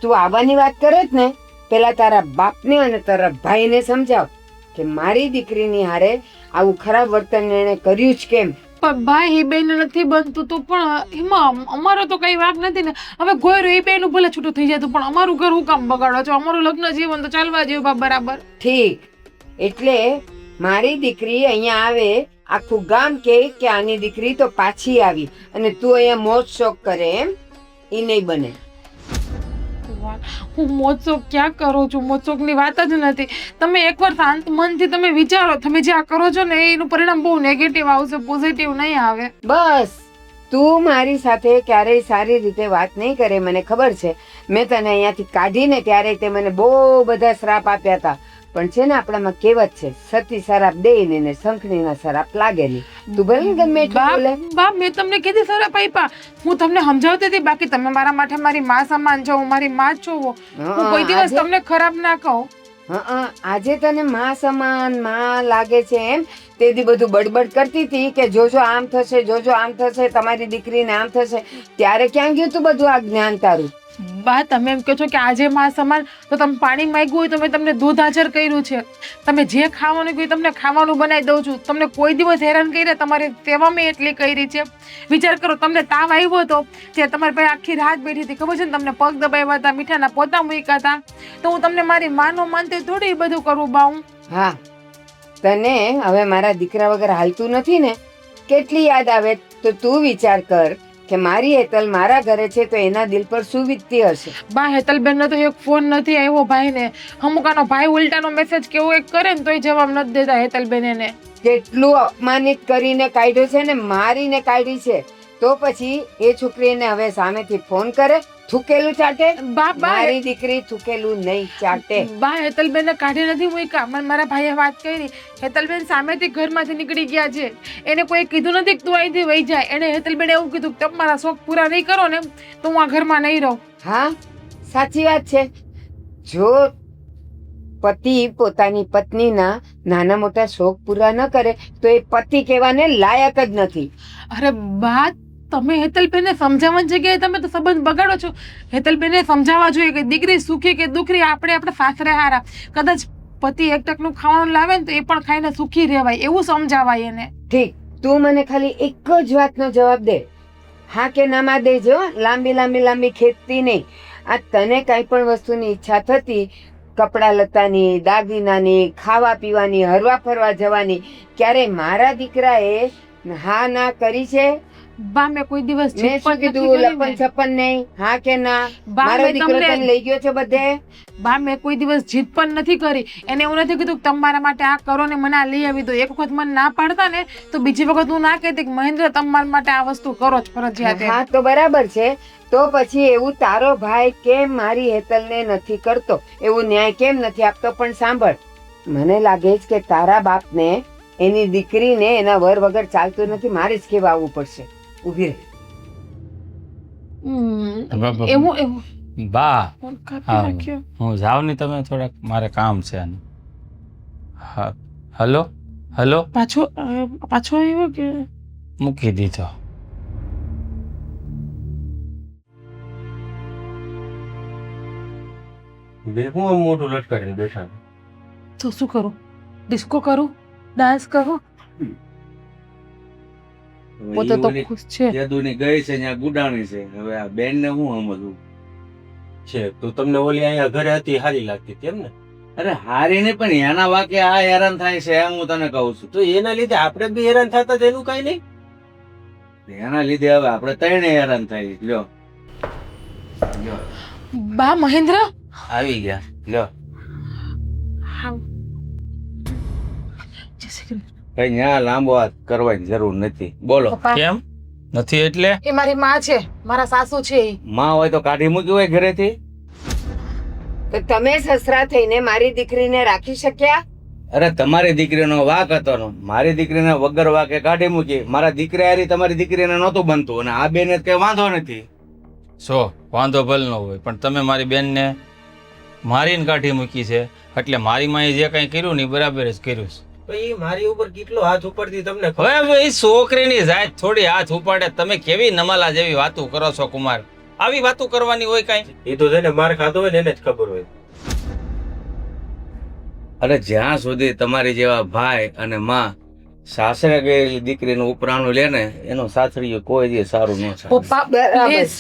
તું આવવાની વાત કરે જ ને, પેલા તારા બાપને અને તારા ભાઈને સમજાવ કે મારી દીકરીની હારે આવું ખરાબ વર્તન એણે કર્યું જ કેમ. પણ ભાઈ એ બેન નથી બનતું તો પણ એમાં અમારો તો કઈ વાંક નથી ને. હવે ગોયરો એ બેનું ભલે છૂટું થઈ જતું, પણ અમારું ઘર હું કામ બગાડો છો? અમારું લગ્ન જીવન તો ચાલવા જેવું બા બરાબર. ઠીક, એટલે મારી દીકરી અહીંયા આવે, આખું ગામ કે આની દીકરી તો પાછી આવી, અને તું અહીંયા મોજ શોખ કરે એમ? ઈ નહીં બને. હું મોજશોખ ક્યાં કરું છું? મોજશોખની વાત જ નથી. તમે એકવાર શાંત મનથી તમે વિચારો, તમે જે આ કરો છો ને એનું પરિણામ બહુ નેગેટિવ આવશે, પોઝિટિવ નહીં આવે. બસ તું મારી સાથે ક્યારેય સારી રીતે વાત નહીં કરે, મને ખબર છે. મેં તને અહીંયાથી કાઢીને ત્યારે તે મને બહુ બધા શ્રાપ આપ્યા હતા, પણ છે ને આપણામાં કહેવત છે, સતી શરાપ દે ને શંખણીના શરાપ લાગે નહીં. તું ભલે ને ગમે એટલું બોલે. બા, મેં તમને કીધી શરાપ આપ્યા? હું તમને સમજાવતી હતી. બાકી તમે મારા માટે મારી માં સમાન છો, મારી માં જ છો. હું કોઈ દિવસ તમને ખરાબ ના કહું. આજે તને માં સમાન માં લાગે છે એમ? તેથી બધું બડબડ કરતી હતી કે જોજો આમ થશે, જોજો આમ થશે, તમારી દીકરીને આમ થશે. ત્યારે ક્યાં ગયું તું બધું આ જ્ઞાન તારું? બા, તમે એમ કહો છો કે આજે માં સમાન, તો તમે પાણી માંગ્યું હોય તો મેં તમને દૂધ હાજર કર્યું છે. તમે જે ખાવાનું કહ્યું તમને ખાવાનું બનાવી દઉં છું. તમને કોઈ દિવસ હેરાન કર્યા તમારી સેવા મેં એટલી કરી છે. વિચાર કરો, તમને તાવ આવ્યો હતો ત્યારે તમારી પાસે આખી રાત બેઠી હતી, ખબર છે ને? તમને પગ દબાવ્યા હતા, મીઠાના પોતા મૂક્યા હતા, તો હું તમને મારી માનો માનતી થોડી એ બધું કરું બા હું. હા, તને હવે મારા દીકરા વગર હાલતું નથી ને? કેટલી યાદ આવે તો તું વિચાર કર કે મારી હેતલ મારા ઘરે છે તો એના દિલ પર શું વીતતી હશે. બા, હેતલબેન નો તો એક ફોન નથી આવ્યો ભાઈને. અમુકાનો ભાઈ ઉલટાનો મેસેજ કેવો એક કરે ને તોય જવાબ નથી દેતા હેતલબેન એને. કેટલું અપમાનિત કરીને કાઢ્યો છે ને, મારીને કાઢી છે, તો પછી એ છોકરીને હવે સામેથી ફોન કરે, થૂકેલું ચાટે? બા, મારી દીકરી થૂકેલું નહીં ચાટે. બા, હેતલબેન ને કાઢી નથી મૂક્યા. મને મારા ભાઈએ વાત કરી, હેતલબેન સામેથી ઘરમાંથી નીકળી ગયા છે. એને કોઈ કીધું નથી કે તું અહીંથી વહી જાય. એને હેતલબેન એવું કીધું કે તમારા શોખ પૂરા નહીં કરો ને તો હું આ ઘરમાં નહીં રહું. હા, સાચી વાત છે. જો પતિ પોતાની પત્નીના નાના મોટા શોખ પૂરા ન કરે તો એ પતિ કહેવાને લાયક જ નથી. અરે બા, તમે હેતલબેનને સમજાવવાની જગ્યાએ તમે તો સંબંધ બગાડો છો. હેતલબેનને સમજાવવા જોઈએ કે દીકરી સુખી કે દુખરી, આપણે આપણે સાસરે હારા. કદાચ પતિ એક ટકનું ખાવાનું લાવે ને તો એ પણ ખાઈને સુખી રહેવાય, એવું સમજાવાય એને. ઠીક, તું મને ખાલી એક જ વાતનો જવાબ દે, હા કે ના માં દેજો. લાંબી ખેંચતી નહીં. આ તને કાંઈ પણ વસ્તુની ઈચ્છા થતી, કપડા લત્તાની, દાગીનાની, ખાવા પીવાની, હરવા ફરવા જવાની, ક્યારે મારા દીકરાએ હા ના કરી છે? બા, મેં કોઈ દિવસ મેં શું કીધું? લપન છપ્પન નહીં, હા કે ના? બા, મારો મેં દીકરો તને લઈ ગયો છે બધે? બા, મેં કોઈ દિવસ જીદ પણ નથી કરી. એને એવું નથી કીધું કે તમે મારા માટે આ કરો ને મને આ લઈ આવી દો. એક વખત મને ના પાડતા ને તો બીજી વખત હું ના કહેતી કે મહેન્દ્ર તમે મારા માટે આ વસ્તુ કરો જ ફરજિયાત. હા, તો બરાબર છે. તો પછી એવું તારો ભાઈ કેમ મારી હેતલને નથી કરતો? એવું ન્યાય કેમ નથી આપતો? પણ સાંભળ, મને લાગે છે કે તારા બાપને એની દીકરીને એના વર વગર ચાલતું નથી. મારે જ કેવા આવવું પડશે. ઉભી રહે. એવું બા, ફોન કાપી હા, નાખ્યો. હું જાઉં ને, તમે થોડાક, મારે કામ છે આનું. હા, હલો હલો, પાછો આવ્યો કે? મૂકી દીધો. બે હું આમ મોઢું લટકાડીને બેઠા. તો શું કરું? ડિસ્કો કરું? ડાન્સ કરું? પોતે તો ખુશ છે. યદુની ગઈ છે ત્યાં ગુડાણી છે. હવે આ બેન ને હું સમજવું? છે તો તમને ઓલી અહીંયા ઘરે હતી સારી લાગતી હતી એમ ને? અરે હારી ને પણ એના વાકે આ હેરાન થાય છે એમ હું તને કહું છું. તો એના લીધે આપણે બી હેરાન થતા જ એનું કઈ નહીં. એના લીધે હવે આપણે ત્રણે હેરાન થાય. લ્યો લ્યો બા મહેન્દ્ર, આવી ગયા. લ્યો હા. જય શ્રી કૃષ્ણ. કઈ ન્યા લાંબો હાથ કરવાની જરૂર નથી. બોલો. પપ્પા, કેમ નથી એટલે? એ મારી માં છે, મારા સાસુ છે ઈ. માં હોય તો કાઢી મૂકી હોય ઘરેથી? તો તમે સસરા થઈને મારી દીકરીને રાખી શક્યા? અરે તમારી દીકરીનો વાક હતો ને, મારી દીકરીને વગર વાકે કાઢી મૂકી. મારા દીકરા હારી તમારી દીકરીને નહોતું બનતું અને આ બેને કઈ વાંધો નથી. સો વાંધો ભલ ન હોય, પણ તમે મારી બેનને મારીને કાઢી મૂકી છે એટલે મારી માએ જે કંઈ કર્યું ને ઈ બરાબર જ કર્યું છે. તો એ મારી ઉપર કેટલો હાથ ઉપરથી તમને હવે એ છોકરીની જાત થોડી હાથ ઉપાડે. તમે કેવી નમાલા જેવી વાતો કરો છો કુમાર? આવી વાતો કરવાની હોય કાંઈ? એ તો જેને માર ખાધો હોય ને એને જ ખબર હોય. અરે જ્યાં સુધી તમારી જેવા ભાઈ અને માં સાસરે ગયેલી દીકરીનું ઉપરાણું લે ને, એનો સાસરીઓ કોઈ દી સારું ન થાય. પપ્પા બરાબર. પ્લીઝ,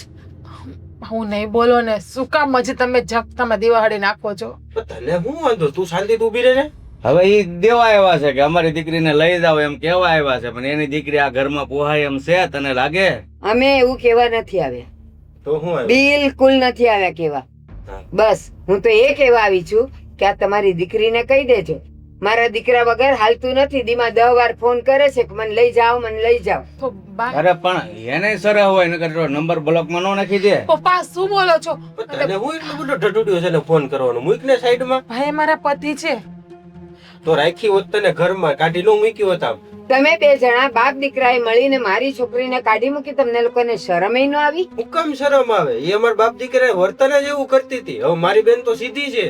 હું નહીં બોલો ને. શું કામ હજી તમે જગતામાં દિવાળી નાખો છો? પણ તને શું વાંધો? તું શાંતિથી ઊભી રહે ને. હવે એ દેવા આવ્યા છે કે અમારી દીકરીને લઈ જાઓ એમ કેવા આવ્યા છે, પણ એની દીકરી આ ઘરમાં પોહાય એમ છે? તને લાગે? અમે એવું કેવા નથી આવ્યા, તો શું આવ્યું? બિલકુલ નથી આવ્યા કેવા. હા. બસ હું તો એ કહેવા આવી છું કે આ તમારી દીકરીને કહી દેજો, મારા દીકરા વગર હાલતું નથી. દીમાં 10 વાર ફોન કરે છે કે મને લઈ જાઓ, મને લઈ જાઓ. તો બા, અરે પણ એને સરહ હોય નકર નંબર બ્લોકમાં ન નાખી દે. પપ્પા શું બોલો છો? પણ તને હું એટલું બધું ઢટુડ્યો છે ને ફોન કરવાનો? મૂક ને સાઈડમાં. ભાઈ મારા પતિ છે. તો રાખી હોત તને ઘરમાં, કાઢી ન મૂકી હોત આમ. તમે 2 જણા બાપ દીકરાએ મળીને મારી છોકરીને કાઢી મૂકી, તમને લોકોને શરમ ય ન આવી? હું કેમ શરમ આવે? એ અમારા બાપ દીકરા વર્તન જ એવું કરતી હતી. હવે મારી બેન તો સીધી છે.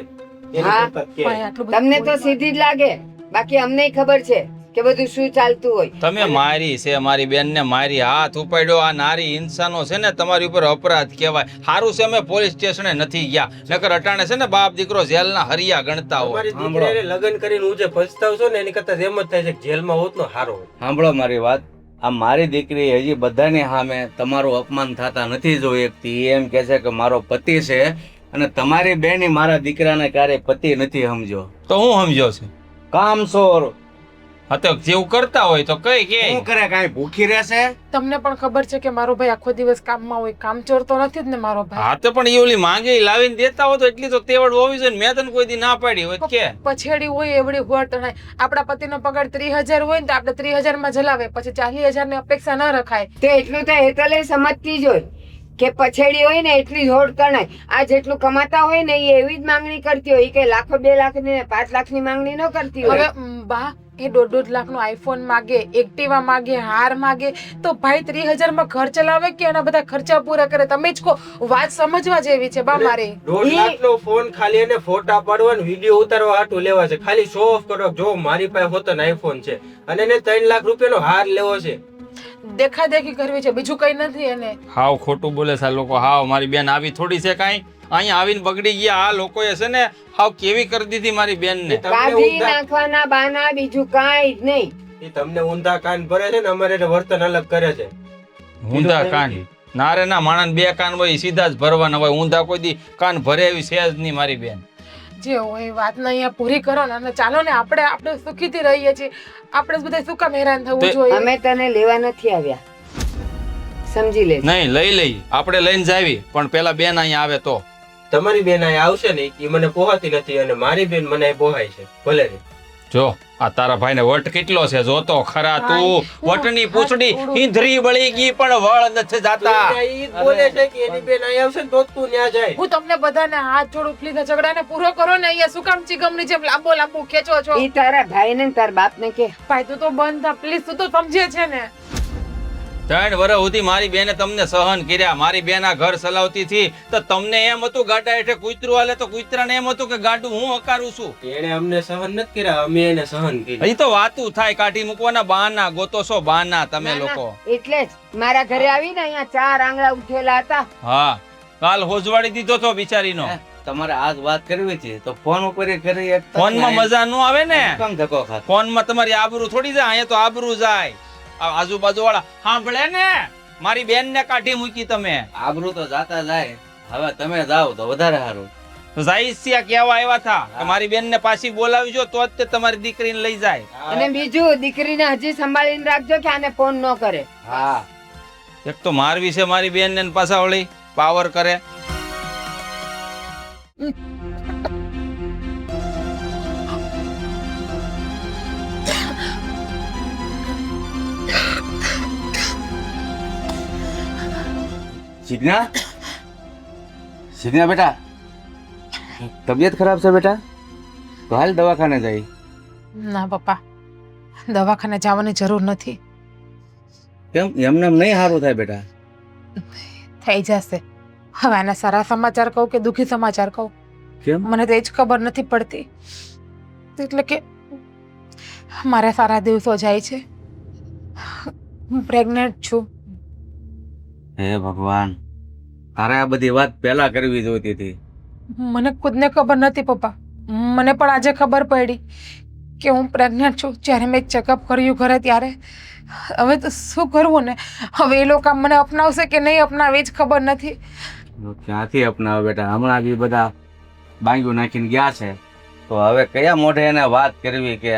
એની હા. કરતા ક્યાંય. ભાઈ આટલું બધું તમને તો સીધી જ લાગે, બાકી અમને ખબર છે કે બધું શું ચાલતું હોય. તમે મારી છે મારી બેનને મારી હાથ ઉપાડ્યો. આ નારી ઇન્સાનો છે ને તમારી ઉપર અપરાધ કહેવાય. સારું છે અમે પોલીસ સ્ટેશને નથી ગયા, નકર અટાણે છે ને બાપ દીકરો જેલના હરિયા ગણતા હોય. અમારી દીકરીને લગ્ન કરીને હું જે પછતાવશો ને એની કરતા એમ જ થાય છે કે જેલમાં હોત નો હારો હોત. સાંભળો મારી વાત. આ મારી દીકરી હજી બધાની સામે તમારું અપમાન થતા નથી જોઈ શકતી. એમ કે છે કે મારો પતિ છે, અને તમારી બેની મારા દીકરાને ક્યારે પતિ નથી સમજો. તો હું સમજો છે? કામસોર. હા તો જેવું કરતા હોય તો કઈ કે શું કરે? કાંઈ ભૂખી રહેશે? તમને પણ ખબર છે કે મારો ભાઈ આખો દિવસ કામમાં હોય. કામચોર તો નથી જ ને મારો ભાઈ. હા તો પણ એ ઓલી માંગે ઈ લાવીને દેતા હોય તો એટલી તો તેવડ હોવી જોઈએ ને. મેં તને કોઈ દી ના પાડી હોય કે પછેડી હોય એવડી વર્તણાય. આપણા પતિનો પગાર 30,000 હોય ને તો આપણે 30,000 માં જલાવે, પછી 40,000 ની અપેક્ષા ન રખાય. તો એટલું તો હેતલે સમજતી જ હોય કે પછેડી હોય ને એટલી જ હોડ કરણાય. આ જેટલું કમાતા હોય ને એ એવી જ માંગણી કરતી હોય, કે લાખો 2 લાખની ને 5 લાખની માંગણી ન કરતી હવે હોય. બા, એ 1.5 લાખ નો આઈફોન માગે, એક્ટિવા માગે, હાર માગે, તો ભાઈ 30,000 માં ઘર ચલાવે કે એના બધા ખર્ચા પૂરા કરે? તમે જ કહો. વાત સમજવા જેવી છે બા મારી. 1.5 લાખનો ફોન ખાલી એને ફોટા પાડવા ને વિડીયો ઉતારવા હાટું લેવા છે. ખાલી શો ઓફ કરો, જો મારી પાસે હોતો ને આઈફોન છે અને એને 3 લાખ રૂપિયાનો હાર લેવો છે. દેખા દેખી કરવી છે, બીજું કઈ નથી એને. હાવ ખોટું બોલે છે આ લોકો. હાવ મારી બેન આવી થોડી છે કાંઈ? અહીંયા આવીને બગડી ગયા આ લોકોએ છે ને. હાવ કેવી કરી દીધી મારી બેનને. કાઢી નાખવાના બાના, બીજું કાંઈ જ નહીં. એ તમને ઊંધા કાન ભરે છે ને, અમારે એને વર્તન અલગ કરે છે. ઊંધા કાન ના રે ના, માણસ 2 કાન હોય ઈ સીધા જ ભરવાના હોય. ઊંધા કોઈ દી કાન ભરે એવી છે જ નહીં મારી બેન. જે હોય વાતને અહીંયા પૂરી કરો ને, અને ચાલો ને આપણે સુખીથી રહીએ છીએ. આપણે જ બધા શું કામ હેરાન થવું જોઈએ? અમે તને લેવા નથી આવ્યા, સમજી લે. નહીં લઈ લઈ, આપણે લઈને જાવી, પણ પેલા બેન અહીંયા આવે તો. તમારી બેન અહીંયા આવશે ને એ મને પોહાતી નથી અને મારી બેન મને અહીં પોહાય છે. ભલે રે. જો આ તારા ભાઈને વટ કેટલો છે જોતો ખરા તું. વટની પૂંછડી ઈંધરી બળી ગઈ પણ વળ નથી જાતા. ઈ જ બોલે છે કે એની બેન અહીં આવશે ને તો જ તું ન્યા જાય. હું તમને બધાને હાથ જોડું, પ્લીઝ ઝઘડાને પૂરો કરો ને. અહીંયા શું કામ ચીગમની જેમ લાંબો લાંબો ખેંચો છો? ઈ તારા ભાઈ ને તારા બાપ ને કે ભાઈ તું તો બંધ થા પ્લીઝ. તું તો સમજે છે ને. 3 વર્ષ સુધી મારી બેને તમને સહન કર્યા. મારી બેન આ ઘર ચલાવતી હતી તો તમને એમ હતું ગાડા હેઠે કૂતરું હાલે તો કૂતરાને એમ હતું કે ગાડું હું હકારું છું. એને અમને સહન નથી કર્યા, અમે એને સહન કર્યા. હજી તો વાતું થાય. કાઢી મૂકવાના બહાના ગોતો છો, બહાના તમે લોકો. એટલે જ મારા ઘરે આવીને અહીંયા 4 આંગળા ઉઠેલા હતા. હા કાલ હોજવાડી દીધો તો બિચારીનો. તમારે આજ વાત કરવી છે તો ફોન ઉપર કરી એક ફોનમાં મજા ન આવે ને. કેમ ધક્કો ખાતો? ફોનમાં તમારી આબરૂ થોડી જાય, અહીંયા તો આબરૂ જાય. આજુબાજુ વાળા સાંભળે ને મારી બેન ને કાઢી મૂકી તમે આબરૂ તો જાતા જાય, હવે તમે જાઓ તો વધારે સારું. જાઈસિયા કેવા આવ્યા હતા કે મારી બેન ને પાછી બોલાવી જો તો જ તે તમારી દીકરીને લઈ જાય. અને બીજું દીકરીને હજી સંભાળીને રાખજો કે આને ફોન ન કરે. હા, એક તો મારવી છે મારી બેન ને પાછા વળી પાવર કરે. જીજ્ઞા, જીજ્ઞા બેટા, તબિયત ખરાબ છે બેટા? તો હાલ દવાખાને જઈ. ના પપ્પા, દવાખાને જવાની જરૂર નથી. કેમ એમને એમ નહીં સારું થાય બેટા? થઈ જશે. હવે આના સારા સમાચાર કહું કે દુઃખી સમાચાર કહું, કેમ? મને તો એ જ ખબર નથી પડતી. એટલે કે મારા સારા દિવસો જાય છે. હું પ્રેગ્નેન્ટ છું. હે ભગવાન, તારે આ બધી વાત પહેલા કરવી જોઈતી હતી. મને ખુદને ખબર નથી પપ્પા. મને પણ આજે ખબર પડી કે હું પ્રેગ્નેન્ટ છું જ્યારે મેં ચેકઅપ કર્યું ઘરે ત્યારે. હવે તો શું કરવું ને? હવે એ લોકો મને અપનાવશે કે નહીં અપનાવે એ જ ખબર નથી. ક્યાંથી અપનાવે બેટા? હમણાં બી બધા બાંગ્યું નાખીને ગયા છે, તો હવે કયા મોઢે એને વાત કરવી કે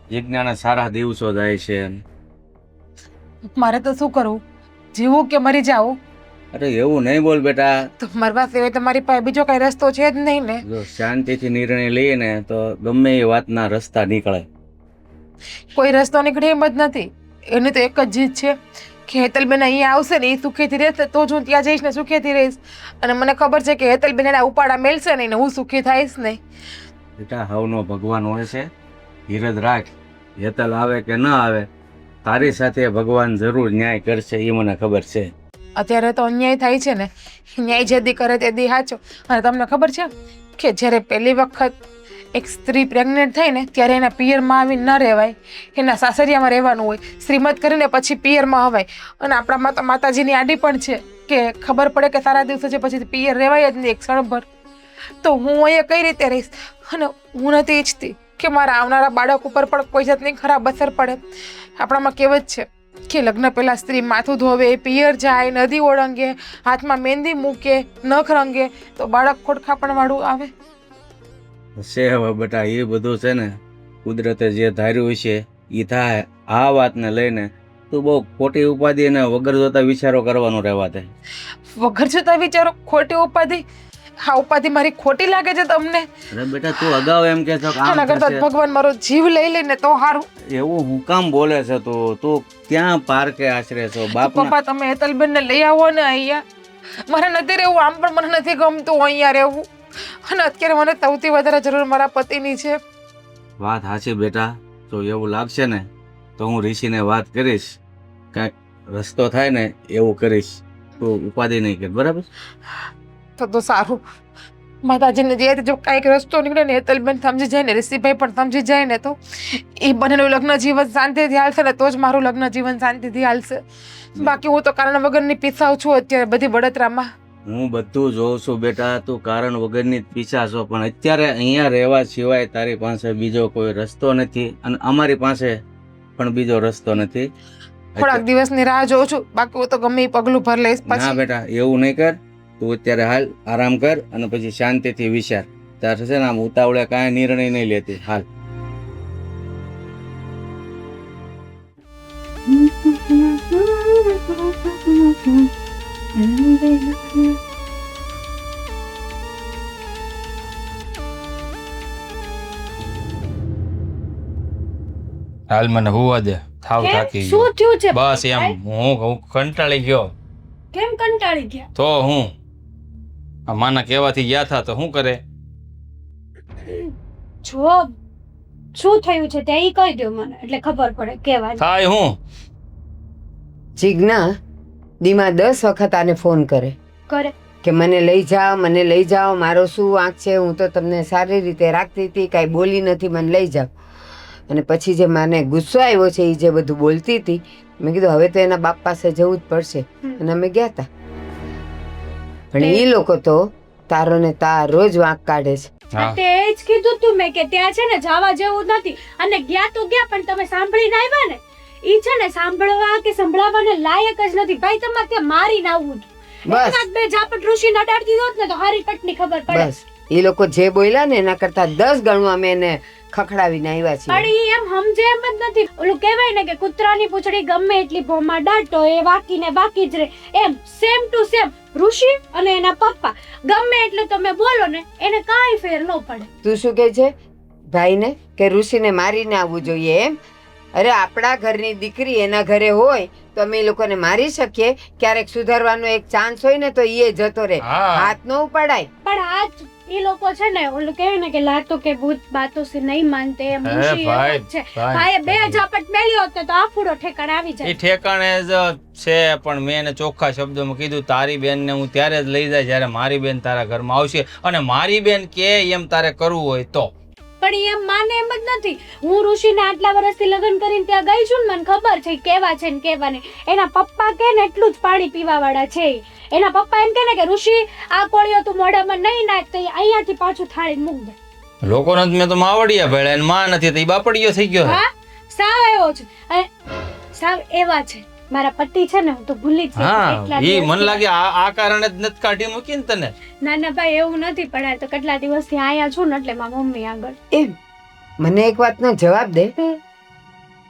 જીજ્ઞાને સારા દિવસો જાય છે? મારે તો શું કરવું? જીવવું કે મરી જાવું? અરે એવું નહીં બોલ બેટા. તો મરવા સિવાય તમારી પાસે બીજો કઈ રસ્તો છે જ નહીં ને. જો શાંતિથી નિર્ણય લઈએ ને તો ગમે એ વાતના રસ્તા નીકળે. કોઈ રસ્તો નીકળે એમ જ નથી. એની તો એક જ જીત છે કે હેતલબેન અહીંયા આવશે ને એ સુખેથી રહેશે તો જ હું ત્યાં જઈશ ને સુખેથી રહીશ. અને મને ખબર છે કે હેતલબેન એના ઉપાડા મેળશે નહીં ને હું સુખી થઈશ નહીં. બેટા, હવનો ભગવાન હોય છે, ધીરજ રાખ. હેતલ આવે કે ન આવે, તારી સાથે ભગવાન જરૂર ન્યાય કરશે, એ મને ખબર છે. અત્યારે તો અન્યાય થાય છે ને, ન્યાય જેદી કરે તેદી સાચો. અને તમને ખબર છે કે જ્યારે પહેલી વખત એક સ્ત્રી પ્રેગ્નેન્ટ થાય ને ત્યારે એના પિયરમાં આવીને ન રહેવાય, એના સાસરિયામાં રહેવાનું હોય. શ્રીમત કરીને પછી પિયરમાં હવાય. અને આપણામાં તો માતાજીની આડી પણ છે કે ખબર પડે કે સારા દિવસો છે પછી પિયર રહેવાય જ નહીં એક ક્ષણભર. તો હું અહીંયા કઈ રીતે રહીશ? અને હું નથી ઈચ્છતી કે મારા આવનારા બાળક ઉપર પણ કોઈ જાતની ખરાબ અસર પડે. આપણામાં કહેવત છે કે લગ્ન પહેલા સ્ત્રી માથું ધોવે, પિયર જાય, નદી ઓળંગે, હાથમાં મહેંદી મૂકે, નખ રંગે તો બાળક ખોડખાપણ વાળું આવે. છે હવે બેટા, એ બધું છે ને કુદરતે જે ધાર્યું છે એ થાય. આ વાતને લઈને તું બહુ ખોટી ઉપાધિ અને વગર જોતા વિચારો કરવાનું રહેવા દે. વગર જોતા વિચારો, ખોટી ઉપાધિ? આ ઉપાધિ મારી ખોટી લાગે છે તમને? અરે બેટા, તું અગાઉ એમ કે છો કે આમ આના કરતા થશે. ભગવાન મારો જીવ લઈ લે ને તો સારું. એવું હું કામ બોલે છે તું? તું ત્યાં પાર્કે આશરે છો બાપ? પપ્પા તમે હેતલબેન ને લઈ આવો ને અહીંયા. મારે નથી રહેવું, આમ પણ મને નથી ગમતું અહીંયા રહેવું. અને અત્યારે મને સૌથી વધારે જરૂર મારા પતિની છે. વાત સાચી બેટા. તો એવું લાગશે ને તો હું ઋષિને વાત કરીશ, કાંઈક રસ્તો થાય ને એવું કરીશ. તું ઉપાધિ નહીં કર, બરાબર? તો સારું. માતાજીને જે જો કાંઈક રસ્તો નીકળે ને હેતલબેન સમજી જાય ને ઋષિભાઈ પણ સમજી જાય ને તો એ બંનેનું લગ્ન જીવન શાંતિથી હાલશે ને તો જ મારું લગ્ન જીવન શાંતિથી હાલશે. બાકી હું તો કારણ વગરની પીસાવ છું અત્યારે બધી બળતરામાં. હું બધું જોઉં છું બેટા, તું કારણ વગરની જ પીછા છો, પણ અત્યારે અહીંયા રહેવા સિવાય તારી પાસે બીજો કોઈ રસ્તો નથી અને અમારી પાસે પણ બીજો રસ્તો નથી. થોડાક દિવસની રાહ જોઉં છું, બાકી હું તો ગમે એ પગલું ભર લઈશ ના પછી. બેટા, એવું નહીં કર. તું અત્યારે હાલ આરામ કર અને પછી શાંતિથી વિચાર. તારે છે ને આમ ઉતાવળે કાંઈ નિર્ણય નહીં લેતી. હાલ. હાલ મને હોવા દે, થાવ થાકી ગયો. શું થયું છે? બસ એમ હું કંટાળી ગયો. કેમ કંટાળી ગયા? તો હું આ માના કહેવાથી ગયા થા તો શું કરે? જો શું થયું છે તે ઈ કહી દો મને એટલે ખબર પડે કેવા. થાય હું જીજ્ઞા દીમાં 10 વખત આને ફોન કરે કરે કે મને લઈ જાઓ, મને લઈ જાઓ, મારો શું વાંક છે? હું તો તમને સારી રીતે રાખતી હતી, કાંઈ બોલી નથી, મને લઈ જાઓ. અને પછી જે મને ગુસ્સો આવ્યો છે એ જે બધું બોલતી હતી, મેં કીધું હવે તો એના બાપ પાસે જવું જ પડશે. અને અમે ગયા હતા. પણ એ લોકો તો તારો ને તારો જ વાંક કાઢે છે. હા. તે જ કીધું તું મેં કે ત્યાં છે ને જવા જેવું નથી અને ગયા તો ગયા પણ તમે સાંભળીને આવ્યા ને ઈ છે ને સાંભળવા કે સંભળાવવાને લાયક જ નથી ભાઈ. તમારે ત્યાં મારીને આવવું હતું. બસ એકાદ બે ઝાપટ ઋષિને અડાડી દીધો હોત ને તો હારી પટની ખબર પડે. બસ એ લોકો જે બોલ્યા ને એના કરતા 10 ગણું અમે એને ખખડાવીને આવ્યા પણ છીએ. ઈ એમ સમજે એમ જ નથી. ઓલું કહેવાય ને કે કૂતરાની પૂંછડી ગમે એટલી ભોમાં દાટો એ વાકીને બાકી જ રહે. એમ સેમ ટુ સેમ ઋષિ અને એના પપ્પા ગમે એટલું તમે બોલો ને એને કાંઈ ફેર ન પડે. તું શું કહે છે ભાઈને કે ઋષિને મારીને આવવું જોઈએ એમ? અરે આપણા ઘરની દીકરી એના ઘરે હોય તો અમે એ લોકોને મારી શકીએ. ક્યારેક સુધારવાનો એક ચાન્સ હોય ને તો એ જતો રહે. હા. હાથ ન ઉપાડાય. પણ આજ એ લોકો છે ને ઓલું કહેવાય ને કે લાતો કે ભૂત બાતો સે નહીં માનતે એમ હે ઋષિ ભાઈ, એમ જ છે. ભાઈ. ભાઈએ બે ઝાપટ મેલ્યો હોત ને તો આફુડો ઠેકાણે આવી એ જાય. ઠેકાણે જ છે, પણ મેં એને ચોખ્ખા શબ્દોમાં કીધું તારી બેનને હું ત્યારે જ લઈ જાય જ્યારે મારી બેન તારા ઘરમાં આવશે, અને મારી બેન કે એમ તારે કરવું હોય તો. પણ ઈ એમ માને એમ જ નથી. હું ઋષિને આટલા વર્ષથી લગ્ન કરીને ત્યાં ગઈ છું ને મને ખબર છે ઈ કેવા છે ને કેવા નહીં. એના પપ્પા કે ને એટલું જ પાણી પીવા વાળા છે ઈ. એના પપ્પા એમ કે ને કે ઋષિ આ કોળિયો તું મોઢામાં નહીં નાખ તો ઈ અહીંયાથી પાછું થાળી મૂક દે. લોકોને તો મેં તો માવડિયા ભેળ્યા અને માં નથી તો એ બાપડિયો થઈ ગયો છે. હા સાવ એવો છે અને સાવ એવા છે મારા પતિ છે ને હું તો ભૂલી જ ગઈ હા, કેટલા ઈ મને દિવસથી. લાગે આ કારણે જ નથી કાઢી મૂકી ને તને. ના ના ભાઈ એવું નથી પણ આ તો કેટલા દિવસથી આયા છું ને એટલે મારા મમ્મી આગળ. એમ મને એક વાતનો જવાબ દે.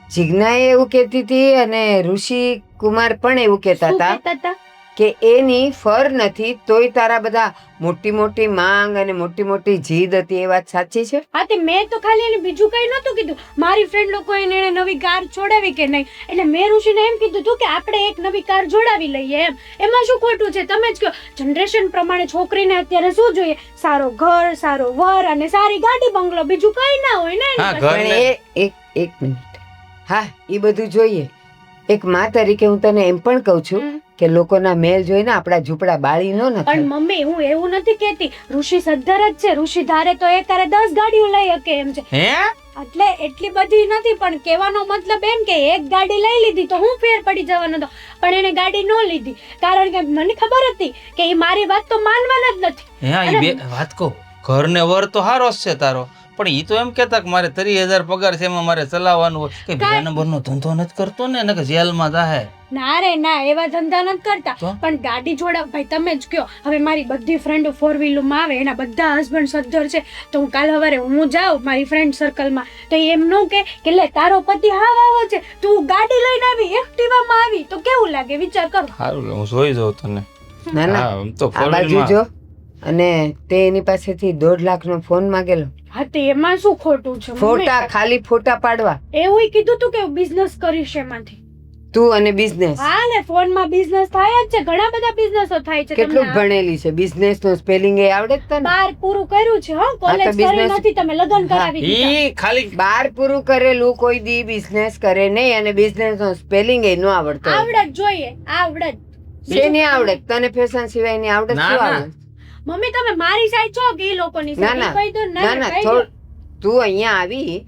જીજ્ઞાએ એવું કહેતી હતી અને ઋષિ કુમાર પણ એવું કહેતા શું હતા કહેતા હતા? કે એની ફર નથી તોય તારા બધા મોટી મોટી માંગ અને મોટી મોટી જીદ હતી. એ વાત સાચી છે? હા તે મેં તો ખાલી એને બીજું કઈ નતું કીધું. મારી ફ્રેન્ડ લોકો એને નવી કાર જોડાવી કે નહીં એટલે મેં ઋષિને એમ કીધું હતું કે આપણે એક નવી કાર જોડાવી લઈએ એમ. એમાં શું ખોટું છે? તમે જ કહો. જનરેશન પ્રમાણે છોકરીને અત્યારે શું જોઈએ? સારો ઘર, સારો વર અને સારી ગાડી બંગલો, બીજું કઈ ના હોય ને એની હા, પાસે. ઘર પણ એક મિનિટ. હા એ બધું જોઈએ. એક માં તરીકે હું તને એમ પણ કહું છું કે લોકોના મેલ જોઈને આપણા ઝૂંપડા બાળી ન પણ નખાય. મમ્મી હું એવું નથી કહેતી. ઋષિ સદ્ધર જ છે. ઋષિ ધારે તો એકારે 10 ગાડીઓ લઈ શકે એમ છે. હે એટલે એટલી બધી નથી પણ કહેવાનો મતલબ એમ કે એક ગાડી લઈ લીધી તો હું ફેર પડી જવાનો હતો. પણ એને ગાડી ન લીધી કારણ કે મને ખબર હતી કે એ મારી વાત તો માનવાના જ નથી. હે ઈ બે વાત કહું, ઘર ને વર તો હારો જ છે તારો, પણ ઈ તો એમ કહેતા કે મારે 30,000 પગાર છે એમાં મારે ચલાવવાનું હોય કે બીજા નંબરનો ધંધો નથી કરતો ને કે જેલમાં જાહે. ના રે ના એવા ધંધા નથી કરતા. તો? પણ ગાડી જોડાવ ભાઈ તમે જ કયો. હવે મારી બધી ફ્રેન્ડો 4-wheeler માં આવે એના બધા હસબન્ડ સદ્ધર છે તો હું કાલ સવારે હું જાઉં મારી ફ્રેન્ડ સર્કલમાં તો ઈ એમ નો કે લે તારો પતિ હાવ આવો છે તું ગાડી લઈને આવી એક્ટિવામાં આવી તો કેવું લાગે વિચાર કરો. સારું હું જોઈ જાઉં તને. ના ના હા, આમ તો આ બાજુ જો. અને તે એની પાસેથી 1.5 લાખનો ફોન માંગેલો. હા તે એમાં શું ખોટું છે મમ્મી? ફોટા ખાલી ફોટા પાડવા. એવું કીધું તું કે બિઝનેસ કરીશ એમાંથી. તું અને બિઝનેસ હા ને ફોનમાં બિઝનેસ થાય જ છે. ઘણા બધા બિઝનેસો થાય છે. કેટલું તમને ભણેલી છે? બિઝનેસ નો સ્પેલિંગ એ આવડે જ તને? 12 પૂરું કર્યું છે હો. કોલેજ કરી business- નથી તમે લગ્ન કરાવી દીધા. ઈ ખાલી 12 પૂરું કરેલું કોઈ દી બિઝનેસ કરે નહીં અને બિઝનેસ નો સ્પેલિંગ એ ન આવડતો હોય. આવડત જોઈએ આવડત. શેની આવડત? તને ફેશન સિવાયની આવડત ના, શું ના. આવડે? મમ્મી તમે મારી સાઈડ છો કે ઈ લોકોની ના સાઈડ? ના ઈ કહી દો ને. ના ના કહી દો. તું અહીંયા આવી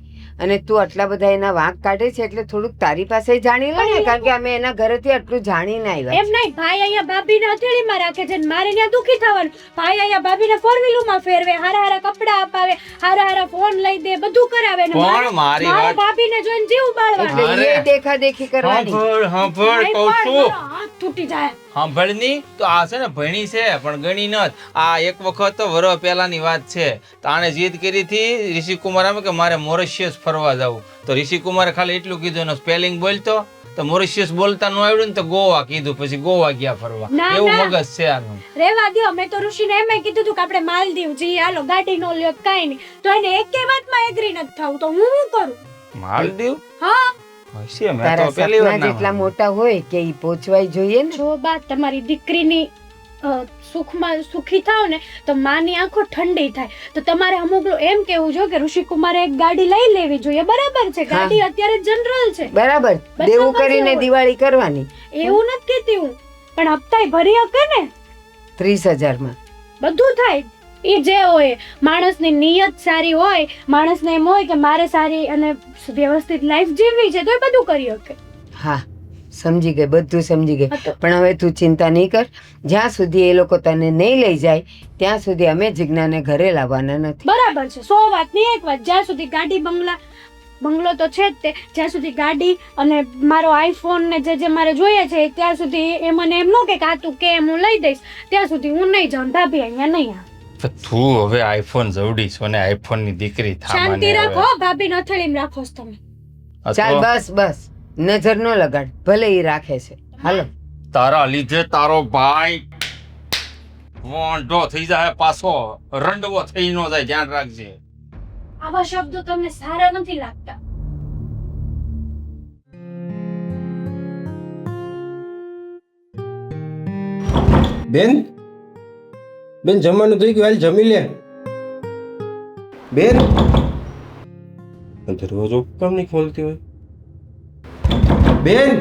અને તું આટલા બધા એના વાંક કાઢે છે એટલે થોડુંક તારી પાસે જાણી લે ને કારણ કે અમે એના ઘરેથી આટલું જાણીને આવ્યા એમ નહીં ભાઈ અહીંયા ભાભીને હથેળીમાં રાખે છે ને મારે ત્યાં દુખી થવાનું. ભાઈ અહીંયા ભાભીને 4-wheeler ફેરવે, હારા હારા કપડા અપાવે, હારા હારા ફોન લઈ દે, બધું કરાવે ને પણ મારી મારે વાત ભાભીને જોઈને જીવ બાળવાનો. એટલે એ દેખા દેખી કરવાની. સાંભળ ભાઈ કહું પણ છું. મારો હાથ તૂટી જાય. સાંભળની તો આ છે ને ભણી છે પણ ગણી નત. આ એક વખત તો વરસ પહેલાની વાત છે. તો આણે જીદ કરી હતી ઋષિકુમાર આમ કે મારે મોરિશિયસ ફરવા જવું. તો ઋષિકુમારે ખાલી એટલું કીધું એનો સ્પેલિંગ બોલતો તો મોરિશિયસ બોલતા ન આવડ્યું ને તો ગોવા કીધું પછી ગોવા ગયા ફરવા. ના, એવું ના. મગજ છે આનું. રેવા દ્યો. મેં તો ઋષિને એમ કીધું હતું કે આપણે માલદીવ જઈએ હાલો ગાડી નો લ્યો કાંઈ નહીં. તો એને એકેય વાતમાં એગ્રી નથી થવું તો હું શું કરું? માલદીવ હા હશે મેં તારા તો પહેલી વાર સપના જેટલા નામ મોટા હોય કે ઈ પહોંચવાય જોઈએ ને. જો બા તમારી દીકરીની સુખમાં સુખી થાવ ને તો માની આંખો ઠંડી થાય. તો તમારે અમુકલું એમ કેવું જોઈએ કે ઋષિકુમારે એક ગાડી લઈ લેવી જોઈએ. બરાબર છે ગાડી અત્યારે જનરલ છે બરાબર બધા દેવું પાસે કરીને હોય. દિવાળી કરવાની એવું નથી કહેતી હું પણ હપ્તાય ભરી શકે ને 30,000 માં. બધું થાય. એ જે હોય માણસની નિયત સારી હોય માણસને એમ હોય કે મારે સારી અને વ્યવસ્થિત લાઈફ જીવવી છે તો એ બધું કરી શકે. હા સમજી ગઈ, બધું સમજી ગઈ. હા તો. પણ હવે તું ચિંતા નહીં કર. જ્યાં સુધી એ લોકો તને નહીં લઈ જાય ત્યાં સુધી અમે જીજ્ઞાને ઘરે લાવવાના નથી. બરાબર છે 100 વાતની એક વાત. જ્યાં સુધી ગાડી બંગલા બંગલો તો છે જ તે, જ્યાં સુધી ગાડી અને મારો આઈફોન ને જે મારે જોઈએ છે ત્યાં સુધી એ મને એમ ન કે આ તું કે હું લઈ દઈશ, ત્યાં સુધી હું નહીં જાઉં. ભાભી અહીંયા નહીં આવે. તો તું હવે આઈફોન જવડી છો ને આઈફોન ની દીકરી શાંતિ રાખો ભાભી, નથળીમાં રાખો છો તમે. ચાલ બસ બસ, નજર ન લગાડ, ભલે ઈ રાખે છે. હાલો. તારા લીધે તારો ભાઈ વોંઢો થઈ જાય, પાછો રંડવો થઈ ન જાય, ધ્યાન રાખજે. આવા શબ્દો તમને સારા નથી લાગતા. બેન બેન જમવાનું થઈ ગયું, હાલ જમી લે. બેન દરવાજો કેમ નહીં ખોલતી હોય? બેન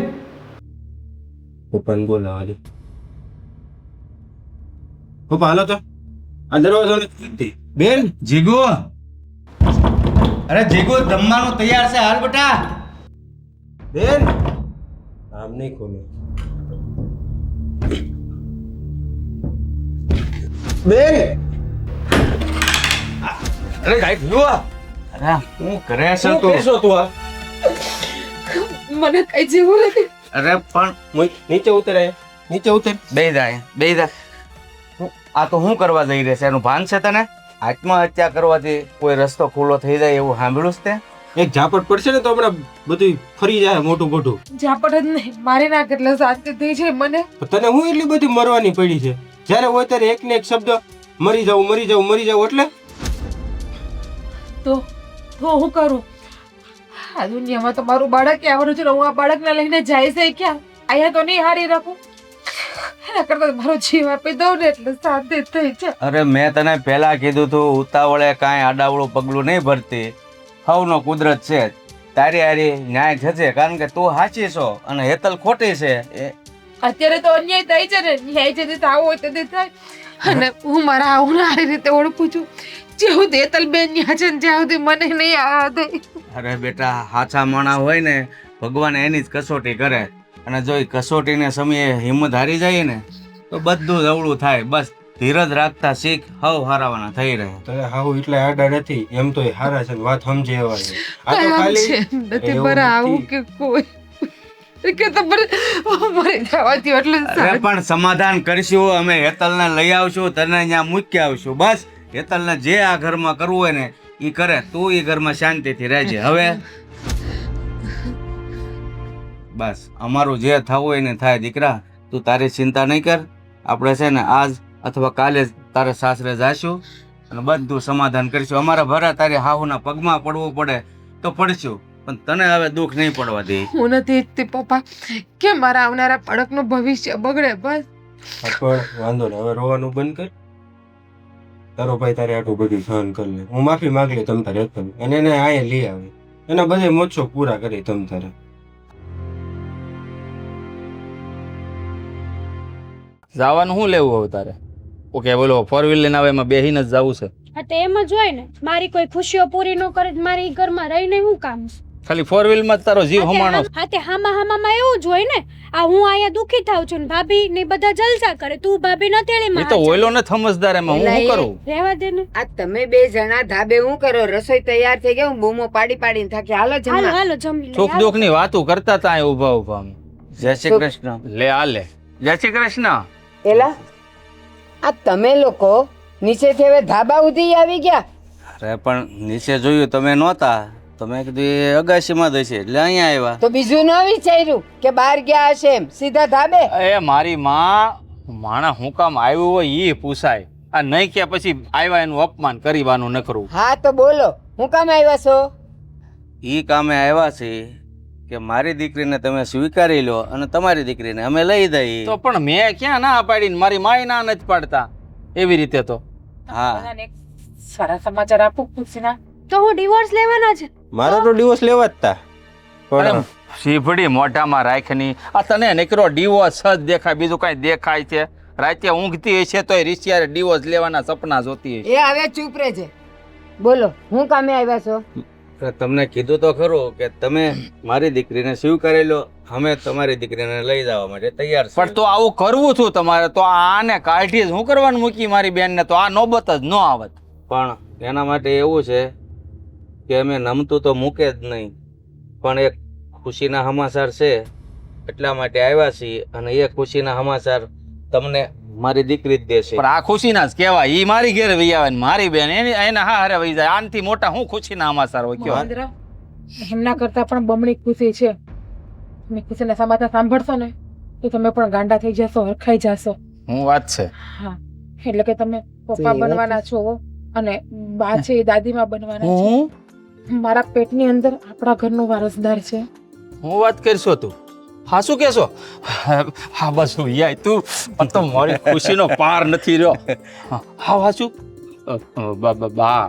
પપ્પાને બોલાવા દે. પપ્પા હાલો તો, આ દરવાજો નથી ખોલતી. બેન જીગુ, અરે જીગુ, જમવાનું તૈયાર છે, હાલ બેટા. બેન આમ નહીં ખોલે. બેન અરે ગાય ભૂવા, અરે હું કરે છે શું તું? કહેશો તું? આ મને કઈ જેવું નથી. અરે પણ નીચે ઉતર, નીચે ઉતર. બે દા આ તો હું કરવા જઈ રહે છે, એનું ભાન છે તને? આત્મહત્યા કરવાથી કોઈ રસ્તો ખુલ્લો થઈ જાય એવું સાંભળ્યું છે તે? એક ઝાપટ પડશે ને તો હમણાં બધું ફરી જાય મોટું મોટું. ઝાપટ જ નહીં, મારી ના કેટલા શાંતિ થઈ છે મને. તને હું એટલી બધી મરવાની પડી છે? જ્યારે હોય ત્યારે એક ને એક શબ્દ મરી જાઉં મરી જાઉં મરી જાઉં એટલે તો હું કરું? આ દુનિયામાં તો મારું બાળક આવવાનું છે, હું આ બાળકને લઈને જાય છે ક્યાં? અહીંયા તો નહીં હારી રાખું, એના કરતા મારો જીવ આપી દઉં ને એટલે શાંતિ થઈ છે. અરે મેં તને પહેલા કીધું તું, ઉતાવળે કાંઈ આડાવડું પગલું નહીં ભરતી. હવનો કુદરત છે, તારી હારી ન્યાય થશે, કારણ કે તું સાચી છો અને હેતલ ખોટી છે. અત્યારે તો અન્યાય થાય છે ને, ન્યાય જે રીતે આવો હોય તે થાય. અને હું મારા આવું સારી રીતે ઓળખું છું. જ્યાં સુધી હેતલબેન ન્યા છે ને જ્યાં સુધી મને નહીં આવવા દે. અરે બેટા, સાચા માણા હોય ને ભગવાન એની જ કસોટી કરે, અને જો એ કસોટીને સમયે હિંમત હારી જાય ને તો બધું જ અવળું થાય. બસ ધીરજ રાખતા શીખ, હવ હારાવાના થઈ રહે. તને હાવ એટલે આડા નથી, એમ તો હારા છે, વાત સમજે એવા છે. આ તો ખાલી નથી બરા આવું કે કોઈ કે તમારે મરી જવાથી એટલે અરે પણ સમાધાન કરશું અમે, હેતલને લઈ આવશું, તને અહીંયા મૂકી આવશું. બસ હેતલને જે આ ઘરમાં કરવું હોય ને એ કરે, તું એ ઘરમાં શાંતિથી રહેજે. હવે બસ અમારું જે થવું હોય ને થાય. દીકરા તું તારી ચિંતા નહીં કર, આપણે છે ને આજ અથવા કાલે જ તારે સાસરે જાશું અને બધું સમાધાન કરીશું. અમારા ભરા તારી હાહુના પગમાં પડવું પડે તો પડશું, પણ તને હવે દુઃખ નહીં પડવા દે. હું નથી ઈચ્છતી પપ્પા કે મારા આવનારા બાળકનું ભવિષ્ય બગડે. બસ પણ વાંધો ને, હવે રોવાનું બંધ કર. તારો ભાઈ તારે આટલું બધું સહન કરી લે. હું માફી માંગી લે તમ તારે હેતલ, અને એને અહીંયા લઈ આવે, એના બધે મોજો પૂરા કરી તમ તારે. જવાનું શું લેવું હવે તારે? ઓકે બોલો, 4 વ્હીલ લઈને આવે, એમાં બેહીને જ જવું છે. હા તો એમ જ હોય ને, મારી કોઈ ખુશીઓ પૂરી ન કરે તો મારી ઘરમાં રહીને શું કામ છે? ખાલી 4 વ્હીલ માં જ તારો જીવ હમાણો. હા તે હામાં એવું જ હોય ને. આ હું અહીંયા દુખી થાઉં છું ને ભાભી ને બધા જલસા કરે, તું ભાભી ન તેડી એ તો ઓયલો ને સમજદાર, એમાં હું શું કરું? રહેવા દે ને. આ તમે બે જણા ધાબે હું કરો? રસોઈ તૈયાર થઈ ગઈ, હું બૂમો પાડી પાડીને થાકી. હાલો હાલો જમવા. હાલો જમી લે. સુખ દુઃખ ની વાતો કરતા તા ઉભા ઉભા. જય શ્રી કૃષ્ણ. લે આ લે. જય શ્રી કૃષ્ણ. એલા આ તમે લોકો નીચેથી હવે ધાબા ઉધી આવી ગયા? અરે પણ નીચે જોયું તમે નહોતા, તો મેં કીધું એ અગાશીમાં જ હશે એટલે અહીંયા આવ્યા. તો બીજું ન વિચાર્યું કે બહાર ગયા હશે એમ? સીધા ધાબે. એ મારી માં, માણા હું કામ આવ્યું હોય એ પૂછાય, આ નહીં કે પછી આવ્યા એનું અપમાન કરીવાનું ન કરવું. હા તો બોલો, હું કામ આવ્યા છો? ઈ કામે આવ્યા છે કે મારી દીકરીને તમે સ્વીકારી લો અને તમારી દીકરીને અમે લઈ દઈએ. તો પણ મેં ક્યાં ના પાડીને, મારી માય ના નથી પાડતા એવી રીતે. તો હા, સારા સમાચાર આપું ખુશીના. તો હું ડિવોર્સ લેવાના છે. મારો તો ડિવોર્સ લેવા જ તા, પણ શીભડી મોઢામાં રાખની. આ તને નીકળો ડિવોર્સ જ દેખાય, બીજું કઈ દેખાય છે? રાતે ઊંઘતી હશે તો રીસિયારે ડિવોર્સ લેવાના સપના જોતી હશે. એ હવે ચૂપ રહેજે. બોલો, હું કામે આવ્યા છો? તમને કીધું તો ખરું કે તમે મારી દીકરીને સ્વીકારી લો, અમે તમારી દીકરીને લઈ જવા માટે તૈયાર છે. પણ તો આવું કરવું છું તમારે, તો આને કાઢી શું કરવાનું મૂકી મારી બેનને, તો આ નોબત જ ન આવત. પણ એના માટે એવું છે કે અમે નમતું તો મૂકે જ નહીં, પણ એક ખુશીના સમાચાર છે એટલા માટે આવ્યા છીએ, અને એ ખુશીના સમાચાર તમને મારી દીકરી જ દેશે. પણ આ ખુશીના જ કહેવાય. ઈ મારી ઘેર વહી આવે ને મારી બેન એના હારે વહી જાય. આનથી મોટા હું ખુશીના સમાચાર હોય કયો? મહેન્દ્ર, એમના કરતા પણ બમણી ખુશી છે. તમે ખુશીના સમાચાર સાંભળશો ને તો તમે પણ ગાંડા થઈ જશો, હરખાઈ જશો. હું વાત છે. હા, એટલે કે તમે પપ્પા બનવાના છો અને બા છે એ દાદીમાં બનવાના હું છે. મારા પેટની અંદર આપણા ઘરનો વારસદાર છે. હું વાત કરશો તું? હા, શું કહેશો? હા બસ હું યાર તું તો મારી ખુશીનો પાર નથી રહ્યો. હા વાચું બા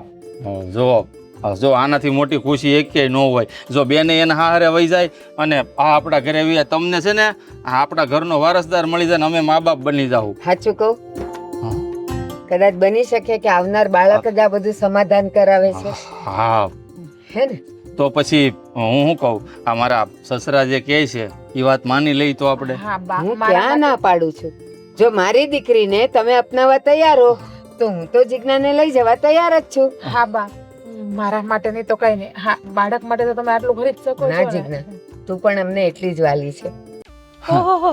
જો આનાથી મોટી ખુશી એકેય ન હોય. જો બેને એના હારે વહી જાય અને આ આપણા ઘરે આવી જાય, તમને છે ને આ આપણા ઘરનો વારસદાર મળી જાય ને અમે મા બાપ બની જાવ. સાચું કહું? કદાચ બની શકે કે આવનાર બાળક જ આ બધું સમાધાન કરાવે છે. હા, હે ને? તો પછી હું શું કહું, આ મારા સસરા જે કહે છે એ વાત માની લઈ તો આપણે. હા બા, હું મારા ક્યાં ના પાડું છું. જો મારી દીકરીને તમે અપનાવવા તૈયાર હો તો હું તો જીજ્ઞાને લઈ જવા તૈયાર જ છું. હા બા, મારા માટે નહીં તો કઈ નહીં. હા, બાળક માટે તો તમે આટલું કરી જ શકો ના છો ને. જીજ્ઞા, તું પણ અમને એટલી જ વાલી છે. ઓહો,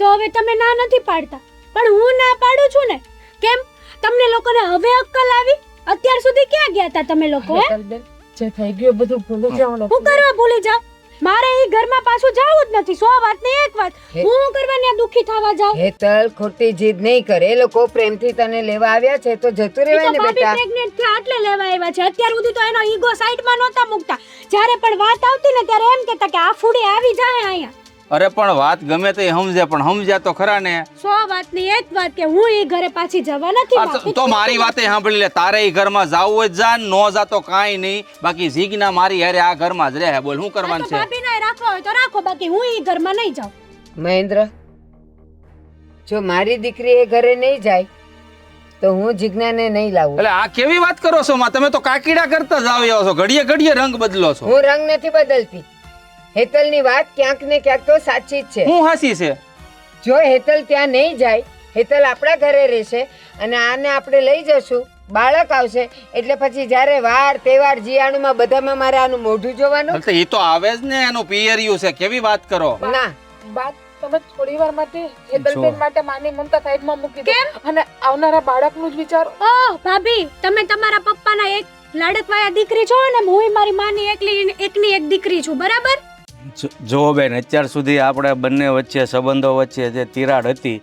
તો હવે તમે ના નથી પાડતા, પણ હું ના પાડું છું ને. કેમ તમને લોકોને હવે અક્કલ આવી? અત્યાર સુધી ક્યાં ગયા હતા તમે લોકો? હે? હેતલબેન, જે થઈ ગયું એ બધું ભૂલી જવાનું. હું કરવા ભૂલી જાઉં? મારે એ ઘરમાં પાછું જાવું જ નથી. 100 વાત ને એક વાત. હું કરવા ત્યાં દુખી થવા જાઉં? હેતલ, ખોટી જીદ નહીં કરે. એ લોકો પ્રેમથી તને લેવા આવ્યા છે તો જતું રહેવાય ને બેટા. પ્રેગ્નેન્ટ થયા એટલે લેવા આવ્યા છે. અત્યાર સુધી તો એનો ઈગો સાઈડમાં નહોતા મૂકતા. જ્યારે પણ વાત આવતી ને ત્યારે એમ કહેતા કે આ ફૂડી આવી જાય અહીંયા. અરે પણ વાત ગમે તે સમજે, પણ સમજ્યા તો ખરા ને. 100 વાત ની એક વાત કે હું એ ઘરે પાછી જવા નથી માંગતી. તો મારી વાતે સાંભળી લે. તારે ઈ ઘરમાં જાવું જ જા, નો જાતો કાંઈ નહીં. બાકી જીગના મારી હારે આ ઘરમાં જ રહે. બોલ શું કરવાનું છે? ભાભીને રાખવા હોય તો રાખો, બાકી હું એ ઘરમાં નહીં જાઉં. મહેન્દ્ર, જો મારી દીકરી એ ઘરે નહીં જાય તો હું જીજ્ઞાને નહીં લાવું. એટલે આ કેવી વાત કરો છો માં? તમે તો કાકીડા કરતા જ આવ્યા છો, ઘડીએ ઘડીએ રંગ બદલો છો. હું રંગ નથી બદલતી. હેતલની વાત ક્યાંક ને ક્યાંક તો સાચી જ છે. હું હાસી છે. જો હેતલ ત્યાં નહીં જાય, હેતલ આપણા ઘરે રહેશે અને આને આપણે લઈ જશું, બાળક આવશે એટલે પછી જ્યારે વાર તહેવાર જીયાણુમાં બધામાં મારે આનું મોઢું જોવાનું. એ તો આવે જ ને, એનું પિયરિયું છે. કેવી વાત કરો? ના, બા, તમે થોડી વાર માટે હેતલબેન માટે માની મમતા સાઈડમાં મૂકી દો અને આવનારા બાળકનું જ વિચારો. ઓહ ભાભી, તમે તમારા પપ્પાના એક લાડકવાયા દીકરી છો ને હું મારી માની એકની એક દીકરી છું, બરાબર? જો બેન, અત્યાર સુધી આપણે બંને વચ્ચે સંબંધો વચ્ચે જે તિરાડ હતી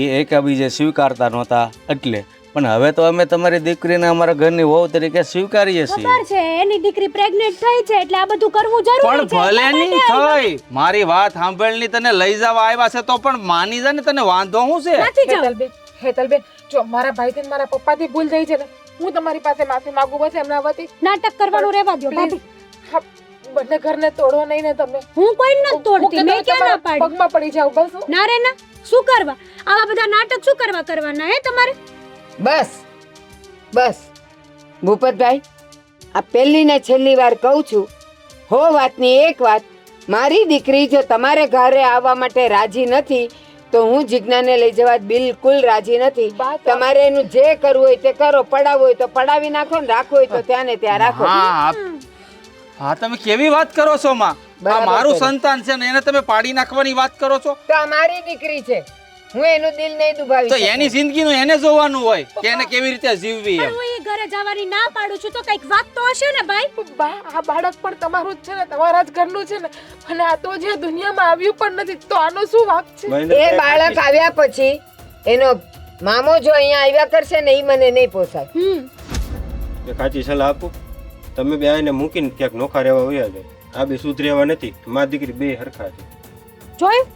એ એકબીજે સ્વીકારતા નહોતા, એટલે પણ હવે તો અમે તમારી દીકરીને અમારા ઘરની વહુ તરીકે સ્વીકારીએ છીએ. ખબર છે એની દીકરી પ્રેગ્નેન્ટ થઈ છે એટલે આ બધું કરવું જરૂરી પણ છે. ભલે નહીં થઈ. મારી વાત સાંભળની, તને લઈ જવા આવ્યા છે તો પણ માની જા ને. તને વાંધો શું છે? નથી જાઉં. હેતલબેન, હેતલબેન, જો મારા ભાઈથી ને મારા પપ્પાથી ભૂલ થઈ છે ને, હું તમારી પાસે માફી માંગુ. બસ એમના વતી નાટક કરવાનું રહેવા દો ભાભી. હા, બંને ઘરને તોડો નહીં ને તમે. હું કોઈને નથી તોડતી, મેં ક્યાં ના પાડી? પગમાં પડી જાવ બસ. ના રે ના, શું કરવા આવા બધા નાટક શું કરવાના હે તમારે? બસ બસ ભૂપતભાઈ, આ પહેલી ને છેલ્લી વાર કહું છું, હો વાતની એક વાત, મારી દીકરી જો તમારે ઘરે આવવા માટે રાજી નથી તો હું જીજ્ઞાને લઈ જવા બિલકુલ રાજી નથી. તમારે એનું જે કરવું હોય તે કરો, પડાવવું હોય તો પડાવી નાખો ને રાખવું હોય તો ત્યાં ને ત્યાં રાખો. હા, તમે કેવી વાત કરો છો માં? આ મારું સંતાન છે ને એને તમે પાડી નાખવાની વાત કરો છો? તો આ મારી દીકરી છે, હું એનું દિલ નહીં દુભાવી તો શકું. એની જિંદગીનું એને જોવાનું હોય કે એને કેવી રીતે જીવવી એમ. હું એ ઘરે જવાની ના પાડું છું તો કઈક વાત તો હશે ને ભાઈ? બા, આ બાળક પણ તમારું જ છે ને, તમારા જ ઘરનું છે ને, અને આ તો જે દુનિયામાં આવ્યું પણ નથી, તો આનો શું વાંક છે? એ બાળક આવ્યા પછી એનો મામો જો અહીંયા આવ્યા કરશે ને એ મને નહીં પોસાય. એક સાચી સલાહ આપું, તમે બે આને મૂકીને ક્યાંક નોખા રહેવા વયા જાય. આ બે સુધરેવા નથી. મારી દીકરી બે હરખા છે. જોયું,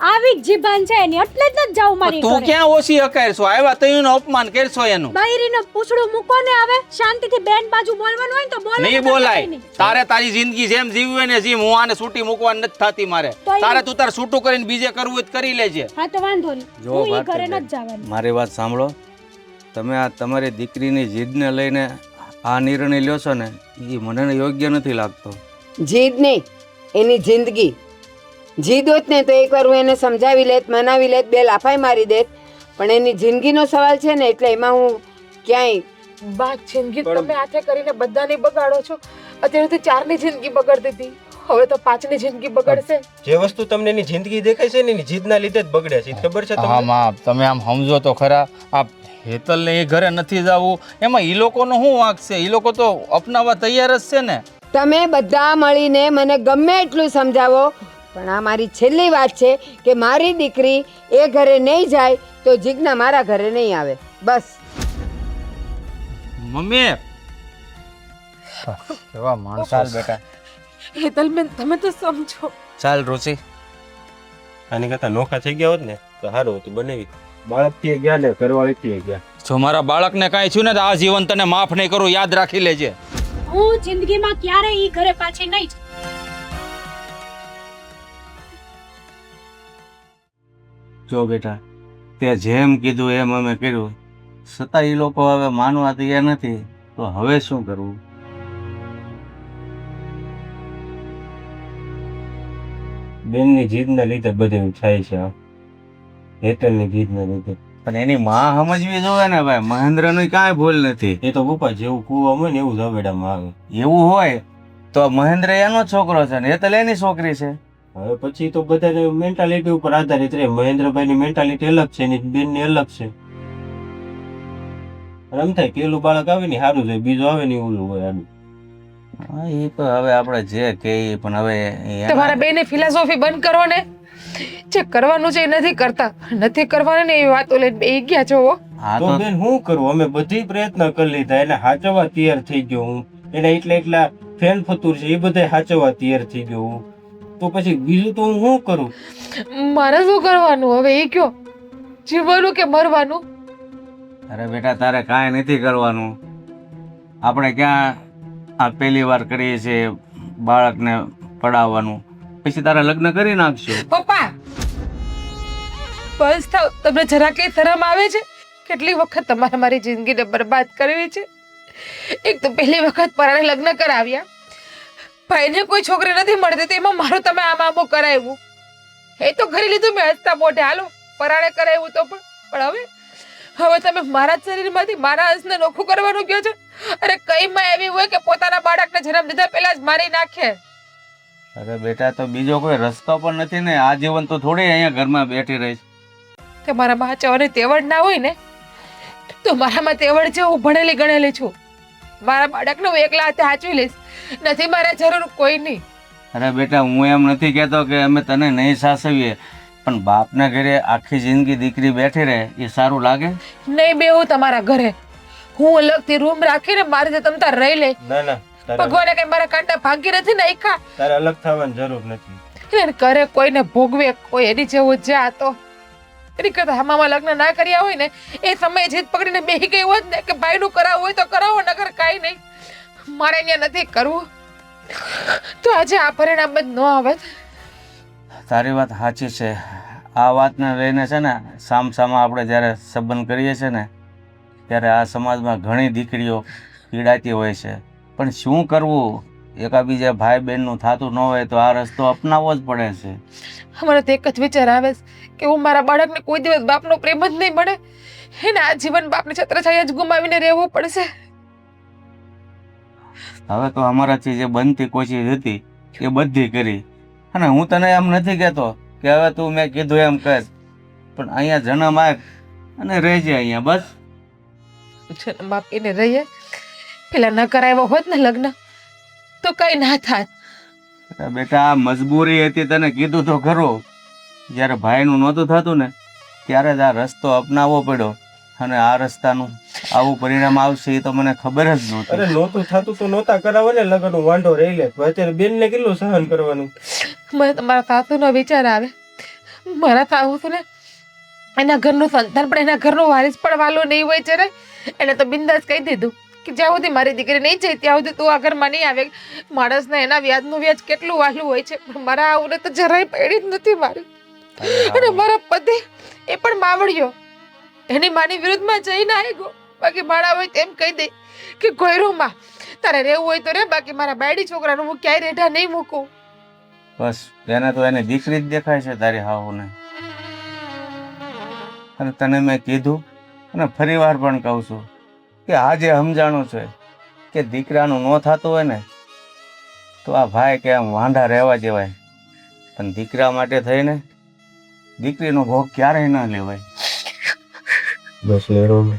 આવી જ જીભાન છે એની, એટલે જ ન જાઉં મારી તું ઘરે. ક્યાં ઓછી હકારશો? આવ્યા તો એનું અપમાન કરશો એનું. બૈરીને પૂછડું મૂકો ને, હવે શાંતિથી બેન બાજુ બોલવાનું હોય ને તો બોલો. નહીં બોલાય. તારે તારી જિંદગી જેમ જીવવી હોય ને જીવ. હું આને છૂટી મૂકવાની નથી થતી મારે. તો એ- તારે તું તાર છૂટું કરીને બીજે કરવું હોય તો કરી લેજે. હા તો વાંધો નહીં, જો હું એ વાત ઘરે છે. નથી જવાની. મારી વાત સાંભળો. તમે આ તમારી દીકરીની જીદને લઈને આ નિર્ણય લ્યો છો ને એ મને યોગ્ય નથી લાગતો. જીદ નહીં, એની જિંદગી. જીદ હોત ને તો એકવાર હું એને સમજાવી લેત, મનાવી લેત, બે લાફાઈ મારી દેત, પણ એની જિંદગીનો સવાલ છે ને એટલે એમાં હું ક્યાંય બા, જિંદગી તમે હાથે કરીને બધાની બગાડો છો. અત્યારે તો 4ની જિંદગી બગડતી હતી, હવે તો 5ની જિંદગી બગડશે. જે વસ્તુ તમને એની જિંદગી દેખાય છે ને એની જીદના લીધે જ બગડે છે, ખબર છે હા તમને? માં, તમે આમ સમજો તો ખરા. આ હેતલને એ ઘરે નથી જવું, એમાં ઈ લોકોનો શું વાંક છે? ઈ લોકો તો અપનાવવા તૈયાર જ છે ને. તમે બધા મળીને મને ગમે એટલું સમજાવો, પણ આ મારી છેલ્લી વાત છે કે મારી દીકરી એ ઘરે નહીં જાય તો જીજ્ઞા મારા ઘરે નહીં આવે. બસ. મમ્મી કેવા માણસ. ચાલ બેટા, હેતલબેન તમે તો સમજો. ચાલ રુચિ. આની કરતા નોખા થઈ ગયા હોત ને તો સારું હતું, બનાવી. બાળકથી ગયા ને ઘરવાળીથી ગયા. જો મારા બાળકને કાંઈ થયું ને તો આ જીવન તને માફ નહીં કરું, યાદ રાખી લેજે. હું જિંદગીમાં ક્યારેય ઈ ઘરે પાછી નહીં જાઉં. જો બેટા, તે જેમ કીધું એમ અમે કર્યું, છતાં એ લોકો હવે માનવા તૈયાર નથી, તો હવે શું કરવું? બેનની જીદના લીધે બધું થાય છે, હેતલની જીદના લીધે. પણ એની માં સમજવી જોઈએ ને ભાઈ, મહેન્દ્રની કાંઈ ભૂલ નથી. એ તો પપ્પા જેવું કુવા હોય ને એવું ઝવેડામાં આવે. એવું હોય તો મહેન્દ્ર એનો છોકરો છે ને હેતલ એની છોકરી છે. હવે પછી તો બધાને મેન્ટાલિટી ઉપર આધારિત રહે. મહેન્દ્રભાઈની મેન્ટાલિટી અલગ છે ને બેનની અલગ છે. રમ થાય પેલું બાળક આવે ને સારું છે, બીજું આવે ને ઓલું હોય આનું. હા, એ તો હવે આપણે જે કહીએ, પણ હવે તમારા બેને ફિલોસોફી બંધ કરો ને. જે કરવાનું છે એ નથી કરતા, નથી કરવાનું ને એ વાતો લઈને બેહી ગયા છો. હા તો તો બેન શું કરવું, અમે બધી પ્રયત્ન કરી લીધા, એને હાચવવા તૈયાર થઈ ગયો હું. એને એટલા ફેન ફતુર છે એ બધા હાચવવા તૈયાર થઈ ગયો હું. તો પછી બીજું તો હું શું કરું? મારે શું કરવાનું હવે એ કયો? જીવવાનું કે મરવાનું? અરે બેટા, તારે કાંઈ નથી કરવાનું. આપણે ક્યાં આ પહેલી વાર કરીએ છીએ બાળકને પડાવવાનું, પછી તારા લગ્ન કરી નાખશું. પપ્પા બસ થાવ, તમને જરા કઈ શરમ આવે છે? કેટલી વખત તમારે મારી જિંદગીને બરબાદ કરવી છે. એક તો પહેલી વખત પરાણે લગ્ન કરાવ્યા, ભાઈને કોઈ છોકરી નથી મળતી, તેમાં મારું તમે આમ આમું કરાવ્યું. એ તો કરી લીધું મેં હસતા મોઢે, હાલો પરાણે કરાવ્યું તો પણ હવે તમે મારા જ શરીરમાંથી મારા હંસને નોખું કરવાનું કહો છો. અરે કઈ માં એવી હોય કે પોતાના બાળકને જન્મ દીધા પહેલા જ મારી નાખે? અરે બેટા, તો બીજો કોઈ રસ્તો પણ નથી ને. આ જીવન તો થોડી અહીંયા ઘરમાં બેઠી રહીશ. તમારામાં હાચવાની તેવડ ના હોય ને તો મારામાં તેવડ છે. હું ભણેલી ગણેલી છું. મારા બાળકને હું એકલા હાથે હાચવી લઈશ, નથી મારે જરૂર કોઈ નહીં. અરે બેટા, હું એમ નથી કહેતો કે અમે તને નહીં સાસવીએ, પણ બાપના ઘરે આખી જિંદગી દીકરી બેઠી રહે એ સારું લાગે? નહીં બેહું તમારા ઘરે. હું અલગથી રૂમ રાખીને મારી રીતે તમ તાર રહી લે. ના ના, ભગવાને કઈ મારા કાંટા ભાગી નથી નાખ્યા. તારે અલગ થવાની જરૂર નથી. એને કરે કોઈને ભોગવે કોઈ એની જેવું જ આ તો એની કરતા હમામાં લગ્ન ના કર્યા હોય ને એ સમયે જીદ પકડીને બેહી ગઈ હોત ને કે ભાઈનું કરાવવું હોય તો કરાવો, નકર કાંઈ નહીં. મારે અહીંયા નથી કરવું તો આજે આ પરિણામ જ ન આવત. તારી વાત સાચી છે. આ વાતને લઈને છે ને સામસામા આપણે જ્યારે સંબંધ કરીએ છીએ ને ત્યારે આ સમાજમાં ઘણી દીકરીઓ પીડાતી હોય છે. પણ શું કરવું, એકાબીજા ભાઈ બહેનનું થતું ન હોય તો આ રસ્તો અપનાવવો જ પડે છે. મને તો એક જ વિચાર આવે છે કે હું મારા બાળકને કોઈ દિવસ બાપનો પ્રેમ જ નહીં મળે, એને આ જીવન બાપની છત્રછાયા જ ગુમાવીને રહેવું પડશે. હવે તો અમારાથી જે બનતી કોશિશ હતી એ બધી કરી, અને હું તને એમ નથી કહેતો કે હવે તું મેં કીધું એમ કર, પણ અહીંયા જન્મ આપ અને રહેજે અહીંયા બસ. જન્મ આપીને રહીએ, પેલા ન કરાવ્યો હોત ને લગ્ન તો કઈ ના થાત. અરે બેટા, આ મજબૂરી હતી, તને કીધું તો ખરું. જ્યારે ભાઈનું નહોતું થતું ને ત્યારે જ આ રસ્તો અપનાવવો પડ્યો, અને આ રસ્તાનું આવું પરિણામ આવશે એ તો મને ખબર જ નહોતી. અરે નહોતું થતું તો નહોતા કરાવે ને લગ્ન, વાંઢો રહી લે. અત્યારે બેન ને કેટલું સહન કરવાનું. મને તમારા સાસુનો વિચાર આવે. મારા સાસુ ને એના ઘરનું સંતાન પણ એના ઘરનું વારિસ પણ વાલું નહીં હોય છે ને. એને તો બિંદાસ કહી દીધું કે જ્યાં સુધી મારી દીકરી નહીં જાય ત્યાં સુધી તું આ ઘરમાં નહીં આવે. માણસને એના વ્યાજનું વ્યાજ કેટલું વાલું હોય છે, પણ મારા આવું તો જરાય પડી જ નથી મારી. અને મારા પતિ એ પણ માવડ્યો, એની માની વિરુદ્ધમાં જઈને આવી ગયો. બાકી મારા હોય તેમ કહી દે કે ગોયરોમાં તારે રહેવું હોય તો રે, બાકી મારા બાયડી છોકરાનું હું ક્યાંય રેઢા નહીં મૂકું. બસ એને તો એની દીકરી જ દેખાય છે તારી હાહુને. અને તને મેં કીધું અને ફરી વાર પણ કહું છું કે આજે સમજાણું છે કે દીકરાનું ન થતું હોય ને તો આ ભાઈ કે આમ વાંઢા રહેવા જેવાય, પણ દીકરા માટે થઈને દીકરીનો ભોગ ક્યારેય ન લેવાય. બસ લેરો મેં